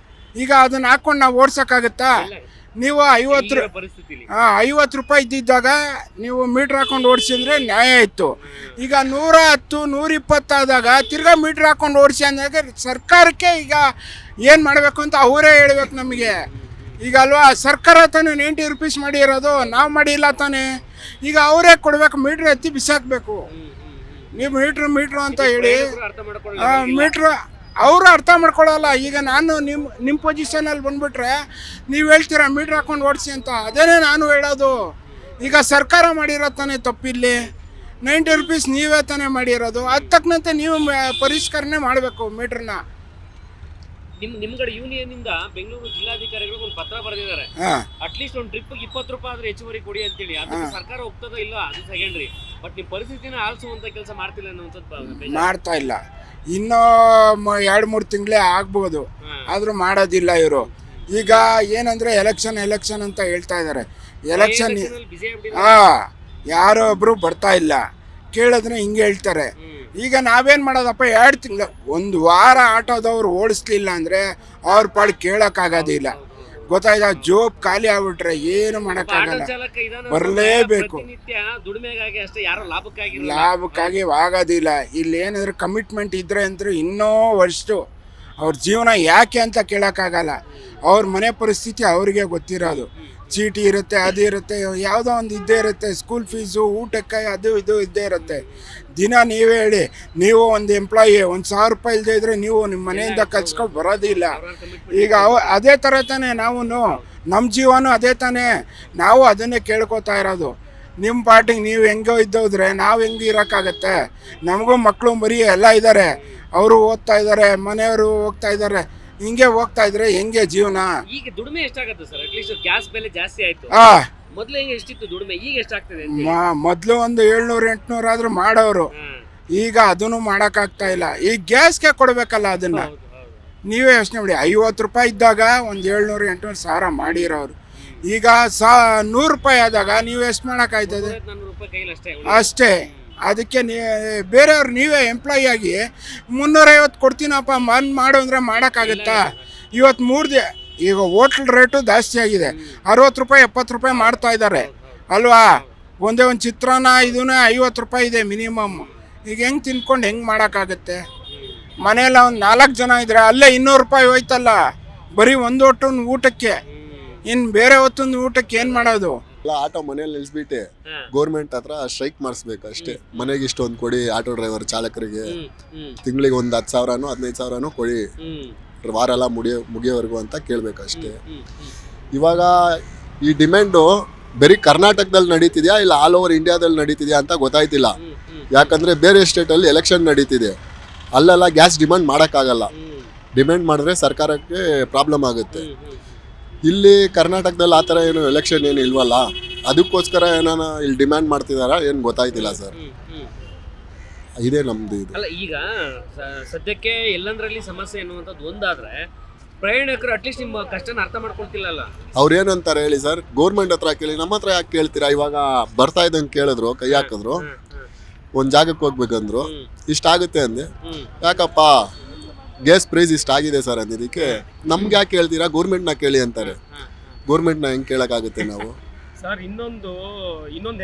ಈಗ ಅದನ್ನ ಹಾಕೊಂಡು ನಾವು ಓಡ್ಸೋಕ್ಕಾಗತ್ತಾ? ನೀವು 50 ರೂಪಾಯಿ ಇದ್ದಿದ್ದಾಗ ನೀವು ಮೀಟ್ರ್ ಹಾಕೊಂಡು ಓಡಿಸಿದ್ರೆ ನ್ಯಾಯ ಇತ್ತು. ಈಗ 110, 120 ಆದಾಗ ತಿರ್ಗಾ ಮೀಟ್ರ್ ಹಾಕೊಂಡು ಓಡಿಸಿ ಅಂದಾಗ ಸರ್ಕಾರಕ್ಕೆ ಈಗ ಏನು ಮಾಡಬೇಕು ಅಂತ ಅವರೇ ಹೇಳ್ಬೇಕು ನಮಗೆ. ಈಗ ಅಲ್ವಾ, ಸರ್ಕಾರ ತಾನೇ 90 ರೂಪೀಸ್ ಮಾಡಿರೋದು, ನಾವು ಮಾಡಿಲ್ಲ ತಾನೇ. ಈಗ ಅವರೇ ಕೊಡ್ಬೇಕು, ಮೀಟ್ರ್ ಎತ್ತಿ ಬಿಸಾಕಬೇಕು. ನೀವು ಮೀಟ್ರು ಅಂತ ಹೇಳಿ ಮೀಟ್ರ್ ಅವರು ಅರ್ಥ ಮಾಡ್ಕೊಳ್ಳಲ್ಲ. ಈಗ ನಾನು ನಿಮ್ಮ ಪೊಸಿಷನಲ್ಲಿ ಬಂದುಬಿಟ್ರೆ ನೀವು ಹೇಳ್ತೀರಾ ಮೀಟ್ರ್ ಹಾಕೊಂಡು ಓಡಿಸಿ ಅಂತ. ಅದೇನೇ ನಾನು ಹೇಳೋದು. ಈಗ ಸರ್ಕಾರ ಮಾಡಿರೋ ತಾನೇ ತಪ್ಪಿಲ್ಲಿ. 90 ರೂಪೀಸ್ ನೀವೇ ತಾನೇ ಮಾಡಿರೋದು. ಅದು ತಕ್ಕಂತೆ ನೀವು ಪರಿಷ್ಕರಣೆ ಮಾಡಬೇಕು ಮೀಟ್ರನ್ನ.
ನಿಮ್ಗಡೆ ಯೂನಿಯನ್ ಇಂದ ಬೆಂಗಳೂರು ಜಿಲ್ಲಾಧಿಕಾರಿಗಳು ಒಂದು ಪತ್ರ ಬರೆದಿದ್ದಾರೆ. ಅಟ್ಲೀಸ್ಟ್ ಒಂದು ಟ್ರಿಪ್ 20 ರೂಪಾಯಿ ಆದ್ರೆ ಹೆಚ್ಚುವರಿ ಕೊಡಿ ಅಂತೇಳಿ. ಅದಕ್ಕೆ ಸರ್ಕಾರ ಒಪ್ತದ ಇಲ್ಲ ಅದು ಸೆಕೆಂಡ್ರಿ. ಬಟ್ ನಿಮ್ಮ ಪರಿಸ್ಥಿತಿನ ಆಲಿಸುವಂತ ಕೆಲಸ ಮಾಡ್ತಿಲ್ಲ ಅನ್ನೋ
ಮಾಡ್ತಾ ಇಲ್ಲ. ಇನ್ನೂ 2-3 ತಿಂಗಳೇ ಆಗ್ಬೋದು, ಆದ್ರೂ ಮಾಡೋದಿಲ್ಲ ಇವರು. ಈಗ ಏನಂದ್ರೆ ಎಲೆಕ್ಷನ್ ಅಂತ ಹೇಳ್ತಾ ಇದ್ದಾರೆ. ಎಲೆಕ್ಷನ್ ಯಾರೋ ಒಬ್ರು ಬರ್ತಾ ಇಲ್ಲ, ಕೇಳಿದ್ರೆ ಹಿಂಗೆ ಹೇಳ್ತಾರೆ. ಈಗ ನಾವೇನು ಮಾಡೋದಪ್ಪ, 2 ತಿಂಗಳು 1 ವಾರ ಆಟೋದವ್ರು ಓಡಿಸ್ಲಿಲ್ಲ ಅಂದರೆ ಅವ್ರ ಪಾಡು ಕೇಳೋಕ್ಕಾಗೋದಿಲ್ಲ. ಗೊತ್ತಾಯ್ತಾ? ಜೋಬ್ ಖಾಲಿ ಆಗ್ಬಿಟ್ರೆ ಏನು ಮಾಡೋಕ್ಕಾಗಲ್ಲ, ಬರಲೇಬೇಕು. ಲಾಭಕ್ಕಾಗಿ ಆಗೋದಿಲ್ಲ. ಇಲ್ಲಿ ಏನಂದ್ರೆ ಕಮಿಟ್ಮೆಂಟ್ ಇದ್ರೆ ಅಂದ್ರೆ ಇನ್ನೂ ವರ್ಷ ಅವ್ರ ಜೀವನ ಯಾಕೆ ಅಂತ ಕೇಳೋಕ್ಕಾಗಲ್ಲ. ಅವ್ರ ಮನೆ ಪರಿಸ್ಥಿತಿ ಅವ್ರಿಗೆ ಗೊತ್ತಿರೋದು. ಚೀಟಿ ಇರುತ್ತೆ, ಅದು ಇರುತ್ತೆ, ಯಾವುದೋ ಒಂದು ಇದ್ದೇ ಇರುತ್ತೆ. ಸ್ಕೂಲ್ ಫೀಸು, ಊಟಕ್ಕೆ ಅದು ಇದು ಇದ್ದೇ ಇರುತ್ತೆ. ದಿನ ನೀವೇ ಹೇಳಿ, ನೀವು ಒಂದು ಎಂಪ್ಲಾಯಿ 1,000 ರೂಪಾಯಿ ಇಲ್ಲದೆ ಇದ್ರೆ ನೀವು ನಿಮ್ಮ ಮನೆಯಿಂದ ಕಲ್ಸ್ಕೊಂಡು ಬರೋದಿಲ್ಲ. ಈಗ ಅದೇ ಥರ ತಾನೇ ನಾವು, ನಮ್ಮ ಜೀವನೂ ಅದೇ ತಾನೇ. ನಾವು ಅದನ್ನೇ ಕೇಳ್ಕೊತಾ ಇರೋದು. ನಿಮ್ಮ ಪಾರ್ಟಿಗೆ ನೀವು ಹೆಂಗೋ ಇದ್ದೋದ್ರೆ ನಾವು ಹೆಂಗೆ ಇರೋಕ್ಕಾಗತ್ತೆ? ನಮಗೂ ಮಕ್ಕಳು ಮರಿ ಎಲ್ಲ ಇದ್ದಾರೆ, ಅವರು ಓದ್ತಾ ಇದ್ದಾರೆ, ಮನೆಯವರು ಹೋಗ್ತಾ ಇದ್ದಾರೆ. ಹಿಂಗೆ ಹೋಗ್ತಾ ಇದ್ರೆ ಹೆಂಗೆ ಜೀವನ?
ಈಗ ದುಡಿಮೆ ಎಷ್ಟಾಗುತ್ತೆ ಸರ್? ಅಟ್ಲೀಸ್ಟ್ ಗ್ಯಾಸ್ ಬೆಲೆ ಜಾಸ್ತಿ ಆಯ್ತು. ಮೊದಲು ಹೆಂಗೆ ಎಷ್ಟಿತ್ತು ದುಡಿಮೆ, ಈಗ ಎಷ್ಟಾಗ್ತದೆ?
ಮೊದಲು ಒಂದು 700-800 ಆದ್ರೂ ಮಾಡೋರು. ಈಗ ಅದನ್ನು ಮಾಡೋಕ್ಕಾಗ್ತಾ ಇಲ್ಲ. ಈ ಗ್ಯಾಸ್ಗೆ ಕೊಡ್ಬೇಕಲ್ಲ ಅದನ್ನ. ನೀವೇ ಯೋಚನೆ ಮಾಡಿ, 50 ರೂಪಾಯಿ ಇದ್ದಾಗ ಒಂದು 700-800 ಸಾವಿರ ಮಾಡಿರೋರು. ಈಗ 100 ರೂಪಾಯಿ ಆದಾಗ ನೀವು ಎಷ್ಟು ಮಾಡೋಕ್ಕಾಯ್ತದೆ?
ರೂಪಾಯಿ
ಅಷ್ಟೇ. ಅದಕ್ಕೆ ಬೇರೆಯವ್ರು ನೀವೇ ಎಂಪ್ಲಾಯಿ ಆಗಿ 350 ಕೊಡ್ತೀನಪ್ಪ ಮಾಡು ಅಂದರೆ ಮಾಡೋಕ್ಕಾಗುತ್ತಾ? ಇವತ್ತು ಈಗ ಹೋಟ್ಲ್ ರೇಟು ಜಾಸ್ತಿ ಆಗಿದೆ. 60 ರೂಪಾಯಿ 70 ರೂಪಾಯಿ ಮಾಡ್ತಾ ಇದ್ದಾರೆ ಅಲ್ವಾ? ಒಂದೇ ಒಂದು ಚಿತ್ರಾನ್ನ ಇದನ್ನ 50 ರೂಪಾಯಿ ಇದೆ ಮಿನಿಮಮ್. ಈಗ ಹೆಂಗೆ ತಿನ್ಕೊಂಡು ಹೆಂಗೆ ಮಾಡೋಕ್ಕಾಗತ್ತೆ? ಮನೆಯಲ್ಲ ಒಂದು 4 ಜನ ಇದ್ರೆ ಅಲ್ಲೇ 200 ರೂಪಾಯಿ ಹೋಯ್ತಲ್ಲ ಬರೀ ಒಂದು ಹೊತ್ತಿನ ಊಟಕ್ಕೆ. ಇನ್ನು ಬೇರೆ ಹೊತ್ತಿನ ಊಟಕ್ಕೆ ಏನು ಮಾಡೋದು?
ಎಲ್ಲ ಆಟೋ ಮನೇಲಿ ನಿಲ್ಸ್ಬಿಟ್ಟು ಗೌರ್ಮೆಂಟ್ ಹತ್ರ ಸ್ಟ್ರೈಕ್ ಮಾಡಿಸ್ಬೇಕು ಅಷ್ಟೇ. ಮನೆಗೆ ಇಷ್ಟೊಂದು ಕೊಡಿ ಆಟೋ ಡ್ರೈವರ್ ಚಾಲಕರಿಗೆ, ತಿಂಗಳಿಗೆ ಒಂದು 10,000ನೋ 15,000ನೋ ಕೊಡಿ, ವಾರ ಎಲ್ಲ ಮುಗಿಯೋವರೆಗೂ ಅಂತ ಕೇಳಬೇಕಷ್ಟೇ. ಇವಾಗ ಈ ಡಿಮ್ಯಾಂಡು ಬರೀ ಕರ್ನಾಟಕದಲ್ಲಿ ನಡೀತಿದೆಯಾ ಇಲ್ಲ ಆಲ್ ಓವರ್ ಇಂಡಿಯಾದಲ್ಲಿ ನಡೀತಿದೆಯಾ ಅಂತ ಗೊತ್ತಾಯ್ತಿಲ್ಲ. ಯಾಕಂದರೆ ಬೇರೆ ಸ್ಟೇಟಲ್ಲಿ ಎಲೆಕ್ಷನ್ ನಡೀತಿದೆ, ಅಲ್ಲೆಲ್ಲ ಗ್ಯಾಸ್ ಡಿಮ್ಯಾಂಡ್ ಮಾಡೋಕ್ಕಾಗಲ್ಲ. ಡಿಮ್ಯಾಂಡ್ ಮಾಡಿದ್ರೆ ಸರ್ಕಾರಕ್ಕೆ ಪ್ರಾಬ್ಲಮ್ ಆಗುತ್ತೆ. ಇಲ್ಲಿ ಕರ್ನಾಟಕದಲ್ಲಿ ಆ ಥರ ಏನು ಎಲೆಕ್ಷನ್ ಏನು ಇಲ್ವಲ್ಲ, ಅದಕ್ಕೋಸ್ಕರ ಏನಾನ ಇಲ್ಲಿ ಡಿಮ್ಯಾಂಡ್ ಮಾಡ್ತಿದಾರ ಏನು ಗೊತ್ತಾಯ್ತಿಲ್ಲ ಸರ್. ಇದೇ ನಮ್ದು ಇದು.
ಅಲ್ಲ, ಈಗ ಸದ್ಯಕ್ಕೆ ಎಲ್ಲಂದ್ರಲ್ಲಿ ಸಮಸ್ಯೆ ಎನ್ನುವಂಥದ್ದು ಒಂದಾದ್ರೆ ಪ್ರಯಾಣಿಕರು ಅಟ್ಲೀಸ್ಟ್ ನಿಮ್ಮ ಕಷ್ಟನ ಅರ್ಥ ಮಾಡ್ಕೊಳ್ತಿಲ್ಲಲ್ಲ.
ಅವ್ರು ಏನಂತಾರೆ ಹೇಳಿ ಸರ್, ಗೌರ್ಮೆಂಟ್ ಹತ್ರ ಕೇಳಿ, ನಮ್ಮ ಹತ್ರ ಯಾಕೆ ಕೇಳ್ತೀರಾ? ಇವಾಗ ಬರ್ತಾ ಇದ್ದಂಗೆ ಕೇಳಿದ್ರು, ಕೈ ಹಾಕಿದ್ರು, ಒಂದು ಜಾಗಕ್ಕೆ ಹೋಗ್ಬೇಕಂದ್ರು, ಇಷ್ಟಾಗುತ್ತೆ ಅಂದೆ. ಯಾಕಪ್ಪ ಗ್ಯಾಸ್ ಪ್ರೈಸ್ ಇಷ್ಟಾಗಿದೆ ಸರ್ ಅಂದಿದ್ದಕ್ಕೆ ನಮ್ಗೆ ಯಾಕೆ ಕೇಳ್ತೀರಾ, ಗೌರ್ಮೆಂಟ್ನ ಕೇಳಿ ಅಂತಾರೆ. ಗೌರ್ಮೆಂಟ್ನ ಹೆಂಗೆ ಕೇಳೋಕ್ಕಾಗುತ್ತೆ ನಾವು?
ಸರ್ ಇನ್ನೊಂದು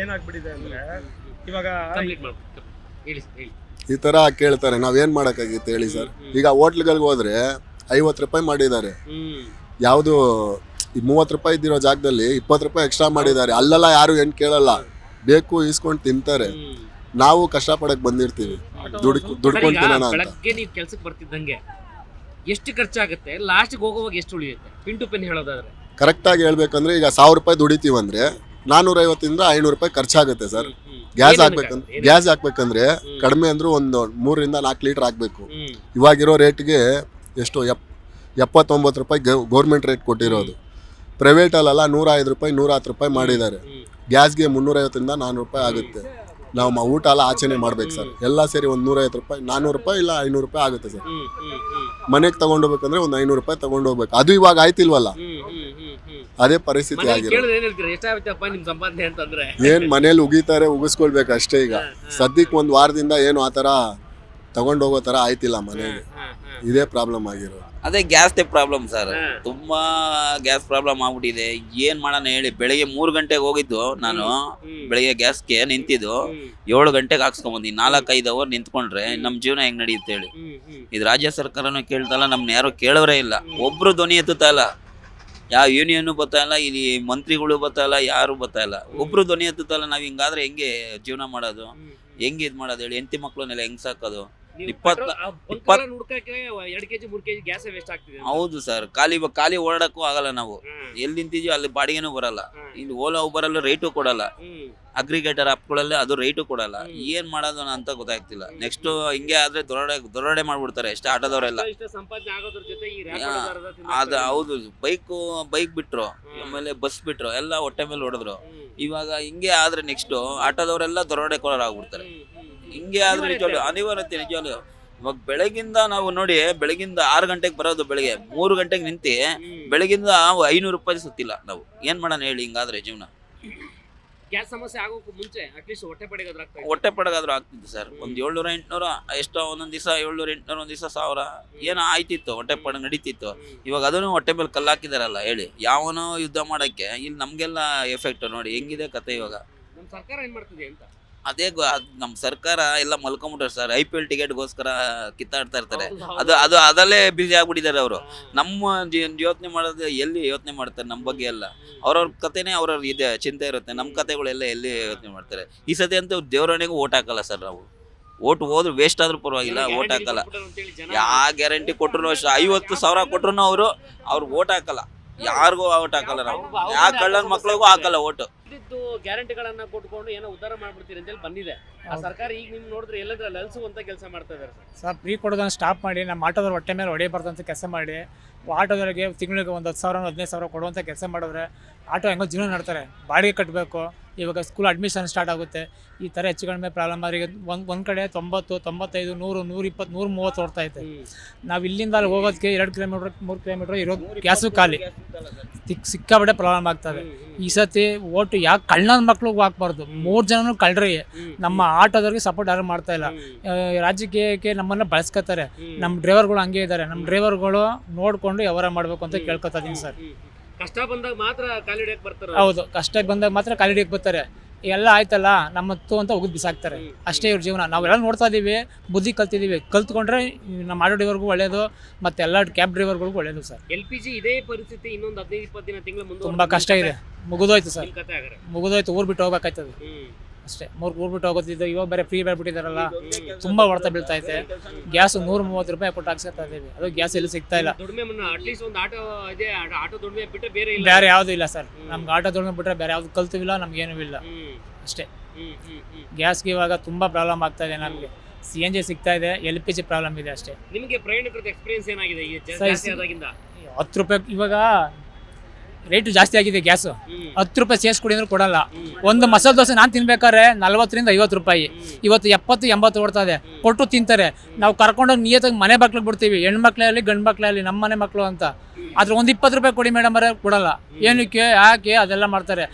ಏನಾಗ್ಬಿಟ್ಟಿದೆ ಅಂದರೆ ಇವಾಗ
ಈ ಥರ ಕೇಳ್ತಾರೆ, ನಾವೇನು ಮಾಡೋಕ್ಕಾಗುತ್ತೆ ಹೇಳಿ ಸರ್? ಈಗ ಹೋಟ್ಲ್ಗಳಿಗೆ ಹೋದ್ರೆ 50 ರೂಪಾಯಿ ಮಾಡಿದ್ದಾರೆ, ಯಾವುದು 30 ರೂಪಾಯಿ ಇದ್ದಿರೋ ಜಾಗದಲ್ಲಿ 20 ರೂಪಾಯಿ ಎಕ್ಸ್ಟ್ರಾ ಮಾಡಿದ್ದಾರೆ. ಅಲ್ಲೆಲ್ಲ ಯಾರು ಏನು ಕೇಳಲ್ಲ, ಬೇಕು ಇಸ್ಕೊಂಡು ತಿಂತಾರೆ. ನಾವು ಕಷ್ಟಪಡಕ್ಕೆ ಬಂದಿರ್ತೀವಿ, ದುಡ್ಕೊಂಡು ತಿನ್ನೋಣ ಅಂತ.
ಬೆಳಗ್ಗೆ ನೀವು ಕೆಲ್ಸಕ್ಕೆ ಬರ್ತಿದ್ದಂಗೆ ಎಷ್ಟು ಖರ್ಚಾಗುತ್ತೆ, ಲಾಸ್ಟ್ಗೆ ಹೋಗುವಾಗ ಎಷ್ಟು ಉಳಿಯುತ್ತೆ? ಪಿನ್ ಟು ಪಿನ್ ಹೇಳೋದಾದ್ರೆ
ಕರೆಕ್ಟಾಗಿ ಹೇಳ್ಬೇಕಂದ್ರೆ ಈಗ 1000 ರೂಪಾಯಿ ದುಡಿತೀವಂದ್ರೆ 450ಇಂದ 500 ರೂಪಾಯಿ ಖರ್ಚಾಗುತ್ತೆ ಸರ್. ಗ್ಯಾಸ್ ಹಾಕ್ಬೇಕಂದ್ರೆ ಕಡಿಮೆ ಅಂದ್ರೂ ಒಂದು 3ರಿಂದ 4 ಲೀಟರ್ ಹಾಕ್ಬೇಕು. ಇವಾಗಿರೋ ರೇಟ್ಗೆ ಎಷ್ಟು 79 ರೂಪಾಯಿ ಗೌರ್ಮೆಂಟ್ ರೇಟ್ ಕೊಟ್ಟಿರೋದು. ಪ್ರೈವೇಟಲ್ಲೆಲ್ಲ 105 ರೂಪಾಯಿ 110 ರೂಪಾಯಿ ಮಾಡಿದ್ದಾರೆ. ಗ್ಯಾಸ್ಗೆ 350ಇಂದ 400 ರೂಪಾಯಿ ಆಗುತ್ತೆ. ನಾವು ಊಟ ಎಲ್ಲ ಆಚೆನೆ ಮಾಡ್ಬೇಕು ಸರ್. ಎಲ್ಲ ಸೇರಿ ಒಂದು 150 ರೂಪಾಯಿ 400 ರೂಪಾಯಿ ಇಲ್ಲ 500 ರೂಪಾಯಿ ಆಗುತ್ತೆ ಸರ್. ಮನೆಗೆ ತಗೊಂಡೋಗ್ಬೇಕಂದ್ರೆ ಒಂದು 500 ರೂಪಾಯಿ ತಗೊಂಡೋಗ್ಬೇಕು. ಅದು ಇವಾಗ ಆಯ್ತಿಲ್ವಲ್ಲ, ಅದೇ ಪರಿಸ್ಥಿತಿ ಆಗಿದೆ. ಏನ್ ಮನೇಲಿ ಉಗಿತಾರೆ, ಉಗಿಸ್ಕೊಳ್ಬೇಕು ಅಷ್ಟೇ. ಈಗ ಸದ್ಯಕ್ಕೆ ಒಂದು ವಾರದಿಂದ ಏನು ಆ ಥರ ತಗೊಂಡೋಗೋ ಥರ ಆಯ್ತಿಲ್ಲ ಮನೇಲಿ. ಇದೇ ಪ್ರಾಬ್ಲಮ್ ಆಗಿರೋದು.
ಅದೇ ಗ್ಯಾಸ್ದೇ ಪ್ರಾಬ್ಲಮ್ ಸರ್, ತುಂಬಾ ಗ್ಯಾಸ್ ಪ್ರಾಬ್ಲಮ್ ಆಗ್ಬಿಟ್ಟಿದೆ. ಏನ್ ಮಾಡೋಣ ಹೇಳಿ? ಬೆಳಿಗ್ಗೆ 3 ಗಂಟೆಗೆ ಹೋಗಿದ್ದು ನಾನು, ಬೆಳಿಗ್ಗೆ ಗ್ಯಾಸ್ಗೆ ನಿಂತಿದ್ದು 7 ಗಂಟೆಗೆ ಹಾಕ್ಸ್ಕೊಂಬಂದಿ. 4-5 ಅವರ್ ನಿಂತ್ಕೊಂಡ್ರೆ ನಮ್ಮ ಜೀವನ ಹೆಂಗ್ ನಡೆಯುತ್ತೆ ಹೇಳಿ? ಇದು ರಾಜ್ಯ ಸರ್ಕಾರನೂ ಕೇಳ್ತಲ್ಲ, ನಮ್ನ ಯಾರು ಕೇಳೋರೇ ಇಲ್ಲ. ಒಬ್ರು ಧ್ವನಿ ಎತ್ತುತ್ತಾ ಇಲ್ಲ, ಯಾವ ಯೂನಿಯನ್ ಬರ್ತಾ ಇಲ್ಲ, ಇಲ್ಲಿ ಮಂತ್ರಿಗಳು ಬರ್ತಾ ಇಲ್ಲ, ಯಾರು ಬರ್ತಾ ಇಲ್ಲ. ಒಬ್ರು ಧ್ವನಿ ಎತ್ತುತ್ತಾ ಇಲ್ಲ. ನಾವ್ ಹಿಂಗಾದ್ರೆ ಹೆಂಗೆ ಜೀವನ ಮಾಡೋದು, ಹೆಂಗೆ ಇದ್ ಮಾಡೋದು ಹೇಳಿ? ಹೆಂಡತಿ ಮಕ್ಳನ್ನೆಲ್ಲ ಹೆಂಗ್ ಸಾಕೋದು?
20 2 kg 3 kg ಗ್ಯಾಸ್ ವೇಸ್ಟ್ ಆಗ್ತಿದೆ.
ಹೌದು ಸರ್, ಖಾಲಿ ಓಡಾಡಕ್ಕೂ ಆಗಲ್ಲ. ನಾವು ಎಲ್ಲಿ ನಿಂತಿದ್ಯೋ ಅಲ್ಲಿ ಬಾಡಿಗೆನೂ ಬರಲ್ಲ. ಇಲ್ಲಿ ಓಲಾ ಉಬರಲ್ಲಿ ರೇಟು ಕೊಡಲ್ಲ, ಅಗ್ರಿಗೇಟರ್ ಆಪ್ಗಳಲ್ಲಿ ಅದು ರೇಟು ಕೊಡಲ್ಲ. ಏನ್ ಮಾಡೋದು ಅಂತ ಗೊತ್ತಾಗ್ತಿಲ್ಲ. ನೆಕ್ಸ್ಟ್ ಹಿಂಗೆ ಆದ್ರೆ ದೊರಡೆ ಮಾಡ್ಬಿಡ್ತಾರೆ ಎಷ್ಟು ಆಟೋದವರೆಲ್ಲ. ಅದ ಹೌದು, ಬೈಕ್ ಬಿಟ್ರು, ಆಮೇಲೆ ಬಸ್ ಬಿಟ್ರು, ಎಲ್ಲ ಹೊಟ್ಟೆ ಮೇಲೆ ಹೊಡೆದ್ರು. ಇವಾಗ ಹಿಂಗೆ ಆದ್ರೆ ನೆಕ್ಸ್ಟ್ ಆಟೋದವರೆಲ್ಲ ದೊರಡೆಕೋರಾಗ್ಬಿಡ್ತಾರೆ. ಹಿಂಗೆ ಆದ್ರೆ ನಿಜವಾಗ್ಲು ಅನಿವಾರ್ಯತೆ. ನಿಜವಾಗ್ಲು ಇವಾಗ ಬೆಳಗಿಂದ ನಾವು ನೋಡಿ, ಬೆಳಗಿಂದ 6 ಗಂಟೆಗೆ ಬರೋದು, ಬೆಳಗ್ಗೆ 3 ಗಂಟೆಗೆ ನಿಂತು ಬೆಳಗಿಂದ 500 ರೂಪಾಯಿ ಸುತ್ತಿಲ್ಲ. ನಾವು ಏನ್ ಮಾಡೋಣ ಹೇಳಿ? ಹಿಂಗಾದ್ರೆ ಜೀವನ.
ಗ್ಯಾಸ್ ಸಮಸ್ಯೆ ಆಗೋಕ್ಕೂ ಮುಂಚೆ ಅಟ್ಲೀಸ್ಟ್
ಹೊಟ್ಟೆ ಪಡಗಾದ್ರೂ ಆಗ್ತಿತ್ತು ಸರ್. ಒಂದು 700-800 ಎಷ್ಟೋ, ಒಂದೊಂದು ದಿವಸ 700-800, ಒಂದ್ ದಿವಸ 1000 ಏನೋ ಆಯ್ತಿತ್ತು, ಹೊಟ್ಟೆ ಪಡ ನಡೀತಿತ್ತು. ಇವಾಗ ಅದನ್ನು ಹೊಟ್ಟೆ ಮೇಲೆ ಕಲ್ಲು ಹಾಕಿದಾರಲ್ಲ ಹೇಳಿ? ಯಾವನೋ ಯುದ್ಧ ಮಾಡಕ್ಕೆ ಇಲ್ಲಿ ನಮ್ಗೆಲ್ಲ ಎಫೆಕ್ಟ್ ನೋಡಿ ಹೆಂಗಿದೆ ಕತೆ. ಇವಾಗ
ನಮ್ಮ ಸರ್ಕಾರ ಏನ್ ಮಾಡ್ತಿದೆ ಅಂತ
ಅದೇ ನಮ್ಮ ಸರ್ಕಾರ ಎಲ್ಲ ಮಲ್ಕೊಂಬಿಟ್ರೆ ಸರ್. IPL ಟಿಕೆಟ್ಗೋಸ್ಕರ ಕಿತ್ತಾಡ್ತಾ ಇರ್ತಾರೆ. ಅದಲ್ಲೇ ಬಿಸಿ ಆಗ್ಬಿಟ್ಟಿದ್ದಾರೆ ಅವರು. ನಮ್ಮ ಯೋಚನೆ ಮಾಡೋದು ಎಲ್ಲಿ ಯೋಚನೆ ಮಾಡ್ತಾರೆ ನಮ್ಮ ಬಗ್ಗೆ ಎಲ್ಲ? ಅವ್ರವ್ರ ಕತೆನೇ ಅವ್ರವ್ರ ಇದೆ ಚಿಂತೆ ಇರುತ್ತೆ. ನಮ್ಮ ಕತೆಗಳೆಲ್ಲ ಎಲ್ಲಿ ಯೋಚನೆ ಮಾಡ್ತಾರೆ? ಈ ಸತಿ ಅಂತೂ ದೇವರಣಿಗೂ ಓಟ್ ಹಾಕಲ್ಲ ಸರ್ ನಾವು. ಓಟ್ ಹೋದ್ರು ವೇಸ್ಟ್ ಆದ್ರೂ ಪರವಾಗಿಲ್ಲ, ಓಟ್ ಹಾಕಲ್ಲ. ಯಾವ ಗ್ಯಾರಂಟಿ ಕೊಟ್ರು, 50,000 ಕೊಟ್ರು ಅವ್ರು ಓಟ್ ಹಾಕಲ್ಲ. ಯಾರಿಗೂ ಓಟ್ ಹಾಕಲ್ಲ ನಾವು. ಯಾವ ಕಳ್ಳನ ಮಕ್ಳಿಗೂ ಹಾಕಲ್ಲ ಓಟು.
ಗ್ಯಾರಂಟಿಗಳನ್ನ ಕೊಟ್ಕೊಂಡು ಏನೋ ಉದ್ಧಾರ ಮಾಡ್ಬಿಡ್ತೀರಿ ಅಂತೇಳಿ ಬಂದಿದೆ ಆ ಸರ್ಕಾರ. ಈಗ ನಿಮ್ ನೋಡಿದ್ರೆ ಎಲ್ಲದ್ರಲ್ಲಿ ಅಲ್ಸುವಂತ ಕೆಲಸ ಮಾಡ್ತಾ ಇದಾರೆ
ಸರ್. ಫ್ರೀ ಕೊಡೋದನ್ನ ಸ್ಟಾಪ್ ಮಾಡಿ, ನಮ್ಮ ಆಟೋದವ್ರ ಹೊಟ್ಟೆ ಮೇಲೆ ಹೊಡೆಯಬಾರ್ದು ಅಂತ ಕೆಲಸ ಮಾಡಿ ಆಟೋದವರಿಗೆ ತಿಂಗಳಿಗೆ ಒಂದು 10,000 15,000 ಕೊಡುವಂಥ ಕೆಲಸ ಮಾಡಿದ್ರೆ ಆಟೋ ಹೆಂಗೋ ಜೀವನ ಮಾಡ್ತಾರೆ. ಬಾಡಿಗೆ ಕಟ್ಟಬೇಕು, ಇವಾಗ ಸ್ಕೂಲ್ ಅಡ್ಮಿಷನ್ ಸ್ಟಾರ್ಟ್ ಆಗುತ್ತೆ, ಈ ಥರ ಹೆಚ್ಚು ಕಡಿಮೆ ಪ್ರಾಬ್ಲಮ್ ಅವರಿಗೆ. ಒಂದು ಕಡೆ 90, 95, 100, 120, 130 ಓಡ್ತೈತೆ. ನಾವು ಇಲ್ಲಿಂದ ಅಲ್ಲಿ ಹೋಗೋದಕ್ಕೆ 2 ಕಿಲೋಮೀಟ್ರ್ 3 ಕಿಲೋಮೀಟ್ರ್ ಇರೋದು ಗ್ಯಾಸು ಖಾಲಿ, ಸಿಕ್ಕಾಬಿಟ್ಟೆ ಪ್ರಾಬ್ಲಮ್ ಆಗ್ತದೆ. ಈ ಸತಿ ಓಟು ಯಾಕೆ ಕಳ್ಳನ ಮಕ್ಳಿಗೆ ಹಾಕ್ಬಾರ್ದು, 3 ಜನನೂ ಕಳ್ರಿ. ನಮ್ಮ ಆಟೋದವ್ರಿಗೆ ಸಪೋರ್ಟ್ ಯಾರು ಮಾಡ್ತಾ ಇಲ್ಲ. ರಾಜಕೀಯಕ್ಕೆ ನಮ್ಮನ್ನು ಬಳಸ್ಕೊತಾರೆ. ನಮ್ಮ ಡ್ರೈವರ್ಗಳು ಹಂಗೆ ಇದ್ದಾರೆ. ನಮ್ಮ ಡ್ರೈವರ್ಗಳು ನೋಡಿಕೊಂಡು ವ್ಯವಹಾರ ಮಾಡಬೇಕು ಅಂತ ಕೇಳ್ಕೊತಾ ಇದೀನಿ ಸರ್.
ಕಷ್ಟ ಬಂದಾಗ ಮಾತ್ರ ಕಾಲಿಡಕ್ಕೆ ಬರ್ತಾರೆ.
ಹೌದು, ಕಷ್ಟ ಬಂದಾಗ ಮಾತ್ರ ಕಾಲಿಡಿಯಕ್ಕೆ ಬರ್ತಾರೆ. ಎಲ್ಲ ಆಯ್ತಲ್ಲ ನಮ್ಮತ್ತು ಅಂತ ಉಗಿದು ಬಿಸಾಕ್ತಾರೆ. ಅಷ್ಟೇ ಇವ್ರ ಜೀವನ. ನಾವೆಲ್ಲ ನೋಡ್ತಾ ಇದ್ದೀವಿ, ಬುದ್ಧಿ ಕಲ್ತಿದ್ದೀವಿ. ಕಲ್ತ್ಕೊಂಡ್ರೆ ನಮ್ಮ ಆಟೋ ಡ್ರೈವರ್ಗೂ ಒಳ್ಳೇದು, ಮತ್ತು ಎಲ್ಲ ಕ್ಯಾಬ್ ಡ್ರೈವರ್ಗಳಿಗೂ ಒಳ್ಳೇದು ಸರ್.
LPG ಇದೇ ಪರಿಸ್ಥಿತಿ ಇನ್ನೊಂದು 15-20 ದಿನ ತಿಂಗಳ ಮುಂದೆ
ತುಂಬ ಕಷ್ಟ ಇದೆ. ಮುಗಿದೋಯ್ತು ಸರ್,
ಕತೆ ಆಗರೆ.
ಮುಗಿದೋಯ್ತು. ಊರು ಬಿಟ್ಟು ಹೋಗ್ಬೇಕಾಯ್ತದೆ ಅಷ್ಟೇ. ಊರು ಬಿಟ್ಟು ಹೋಗೋತಿದ್ದು. ಇವಾಗ ಬೇರೆ ಫ್ರೀ ಬಿಟ್ಟಿದ್ದಾರಲ್ಲ, ತುಂಬ ಹೊಡೆತ ಬೀಳ್ತಾ ಐತೆ. ಗ್ಯಾಸ್ 130 ರೂಪಾಯಿ ಕೊಟ್ಟು ಹಾಕ್ಸ್ತಾ ಇದ್ದೀವಿ. ಅದು ಗ್ಯಾಸ್ ಎಲ್ಲಿ ಸಿಗ್ತಾ ಇಲ್ಲ.
ದುಡಿಮೆ ಅಟ್ಲೀಸ್ಟ್ ಒಂದು ಆಟೋ ಇದೆ, ಆಟೋ ದುಡಿಮೆ ಬಿಟ್ಟರೆ ಬೇರೆ ಇಲ್ಲ,
ಬೇರೆ ಯಾವುದೂ ಇಲ್ಲ ಸರ್. ನಮ್ಗೆ ಆಟೋ ದುಡಿಮೆ ಬಿಟ್ಟರೆ ಬೇರೆ ಯಾವ್ದು ಕಲ್ತಿವಿಲ್ಲ, ನಮ್ಗೇನೂ ಇಲ್ಲ ಅಷ್ಟೇ. ಗ್ಯಾಸ್ಗೆ ಇವಾಗ ತುಂಬ ಪ್ರಾಬ್ಲಮ್ ಆಗ್ತಾ ಇದೆ. ನಮಗೆ CNG ಸಿಗ್ತಾ ಇದೆ, LPG ಪ್ರಾಬ್ಲಮ್ ಇದೆ ಅಷ್ಟೇ.
ನಿಮಗೆ ಪ್ರಯಾಣಿಕರದ ಎಕ್ಸ್ಪೀರಿಯನ್ಸ್ ಏನಾಗಿದೆ ಈ ಜಾಸ್ತಿ ಆದಾಗಿಂದ?
10 ರೂಪಾಯಿ ಇವಾಗ ರೇಟು ಜಾಸ್ತಿ ಆಗಿದೆ. ಗ್ಯಾಸು 10 ರೂಪಾಯಿ ಸೇರಿಸ್ಕೊಡಿ ಅಂದ್ರೆ ಕೊಡಲ್ಲ. ಒಂದು ಮಸಾಲೆ ದೋಸೆ ನಾನು ತಿನ್ಬೇಕಾದ್ರೆ 40ರಿಂದ 50 ರೂಪಾಯಿ, ಇವತ್ತು 70-80 ಓಡ್ತದೆ. ಕೊಟ್ಟು ತಿಂತಾರೆ. ನಾವು ಕರ್ಕೊಂಡೋಗಿ ನಿಯತ್ತಾಗಿ ಮನೆ ಬಾಕ್ಲಿಗೆ ಬಿಡ್ತೀವಿ, ಹೆಣ್ಮಕ್ಳಲ್ಲಿ ಗಂಡು ಮಕ್ಳಲ್ಲಿ, ನಮ್ಮ ಮನೆ ಮಕ್ಕಳು ಅಂತ. ಆದ್ರೆ ಒಂದು 20 ರೂಪಾಯಿ ಕೊಡಿ ಮೇಡಮ್ ಅವರೇ, ಕೊಡಲ್ಲ. ಏನಕ್ಕೆ ಯಾಕೆ ಅದೆಲ್ಲ ಮಾಡ್ತಾರೆ.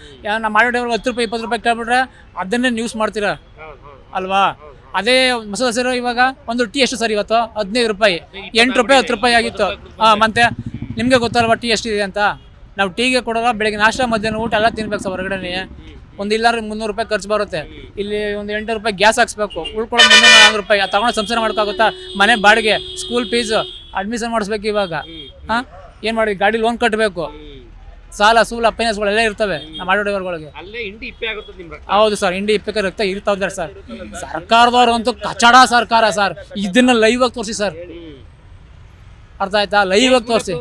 ನಮ್ಮ ಆಟೋದವ್ರಿಗೆ 10 ರೂಪಾಯಿ 20 ರೂಪಾಯಿ ಕೇಳ್ಬಿಟ್ರೆ ಅದನ್ನೇ ನ್ಯೂಸ್ ಮಾಡ್ತೀರಾ ಅಲ್ವಾ. ಅದೇ ಮಸಾಲೆ ದೋಸೆ ಇವಾಗ ಒಂದು ಟೀ ಎಷ್ಟು ಸರ್ ಇವತ್ತು? 15 ರೂಪಾಯಿ, 8 ರೂಪಾಯಿ 10 ರೂಪಾಯಿ ಆಗಿತ್ತು. ಮತ್ತೆ ನಿಮಗೆ ಗೊತ್ತಲ್ವಾ ಟೀ ಎಷ್ಟಿದೆ ಅಂತ. ನಾವು ಟೀಗೆ ಕೊಡೋಲ್ಲ, ಬೆಳಗ್ಗೆ ನಾಷ್ಟ ಮಧ್ಯಾಹ್ನ ಊಟ ಎಲ್ಲ ತಿನ್ಬೇಕು ಸರ್ ಹೊರಗಡೆ. ಒಂದು ಇಲ್ಲಾರ 300 ರೂಪಾಯಿ ಖರ್ಚು ಬರುತ್ತೆ. ಇಲ್ಲಿ ಒಂದು 8 ರೂಪಾಯಿ ಗ್ಯಾಸ್ ಹಾಕ್ಸ್ಬೇಕು, ಉಳ್ಕೊಳ್ಳೋ 300-400 ರೂಪಾಯಿ ತಗೊಂಡು ಸಂಸಾರ ಮಾಡೋಕ್ಕಾಗುತ್ತಾ? ಮನೆ ಬಾಡಿಗೆ, ಸ್ಕೂಲ್ ಫೀಸು, ಅಡ್ಮಿಷನ್ ಮಾಡಿಸ್ಬೇಕು. ಇವಾಗ ಏನು ಮಾಡಿ, ಗಾಡಿ ಲೋನ್ ಕಟ್ಟಬೇಕು, ಸಾಲ ಸೂಲ ಫೈನಾನ್ಸ್ಗಳೆಲ್ಲ ಇರ್ತವೆ ನಮ್ಮ ಆಟೋ ಡ್ರೈವರ್ಗಳಿಗೆ. ಹೌದು ಸರ್, ಇಂಡಿ ಇಪ್ಪೆ ರಕ್ತ ಇರ್ತಾವ್ದಾರೆ ಸರ್. ಸರ್ಕಾರದವ್ರು ಅಂತೂ ಕಚಡ ಸರ್ಕಾರ ಸರ್. ಇದನ್ನ ಲೈವ್ ಆಗಿ ತೋರಿಸಿ ಸರ್, ಅರ್ಥ ಆಯ್ತಾ? ಲೈವ್ ಆಗಿ ತೋರಿಸಿ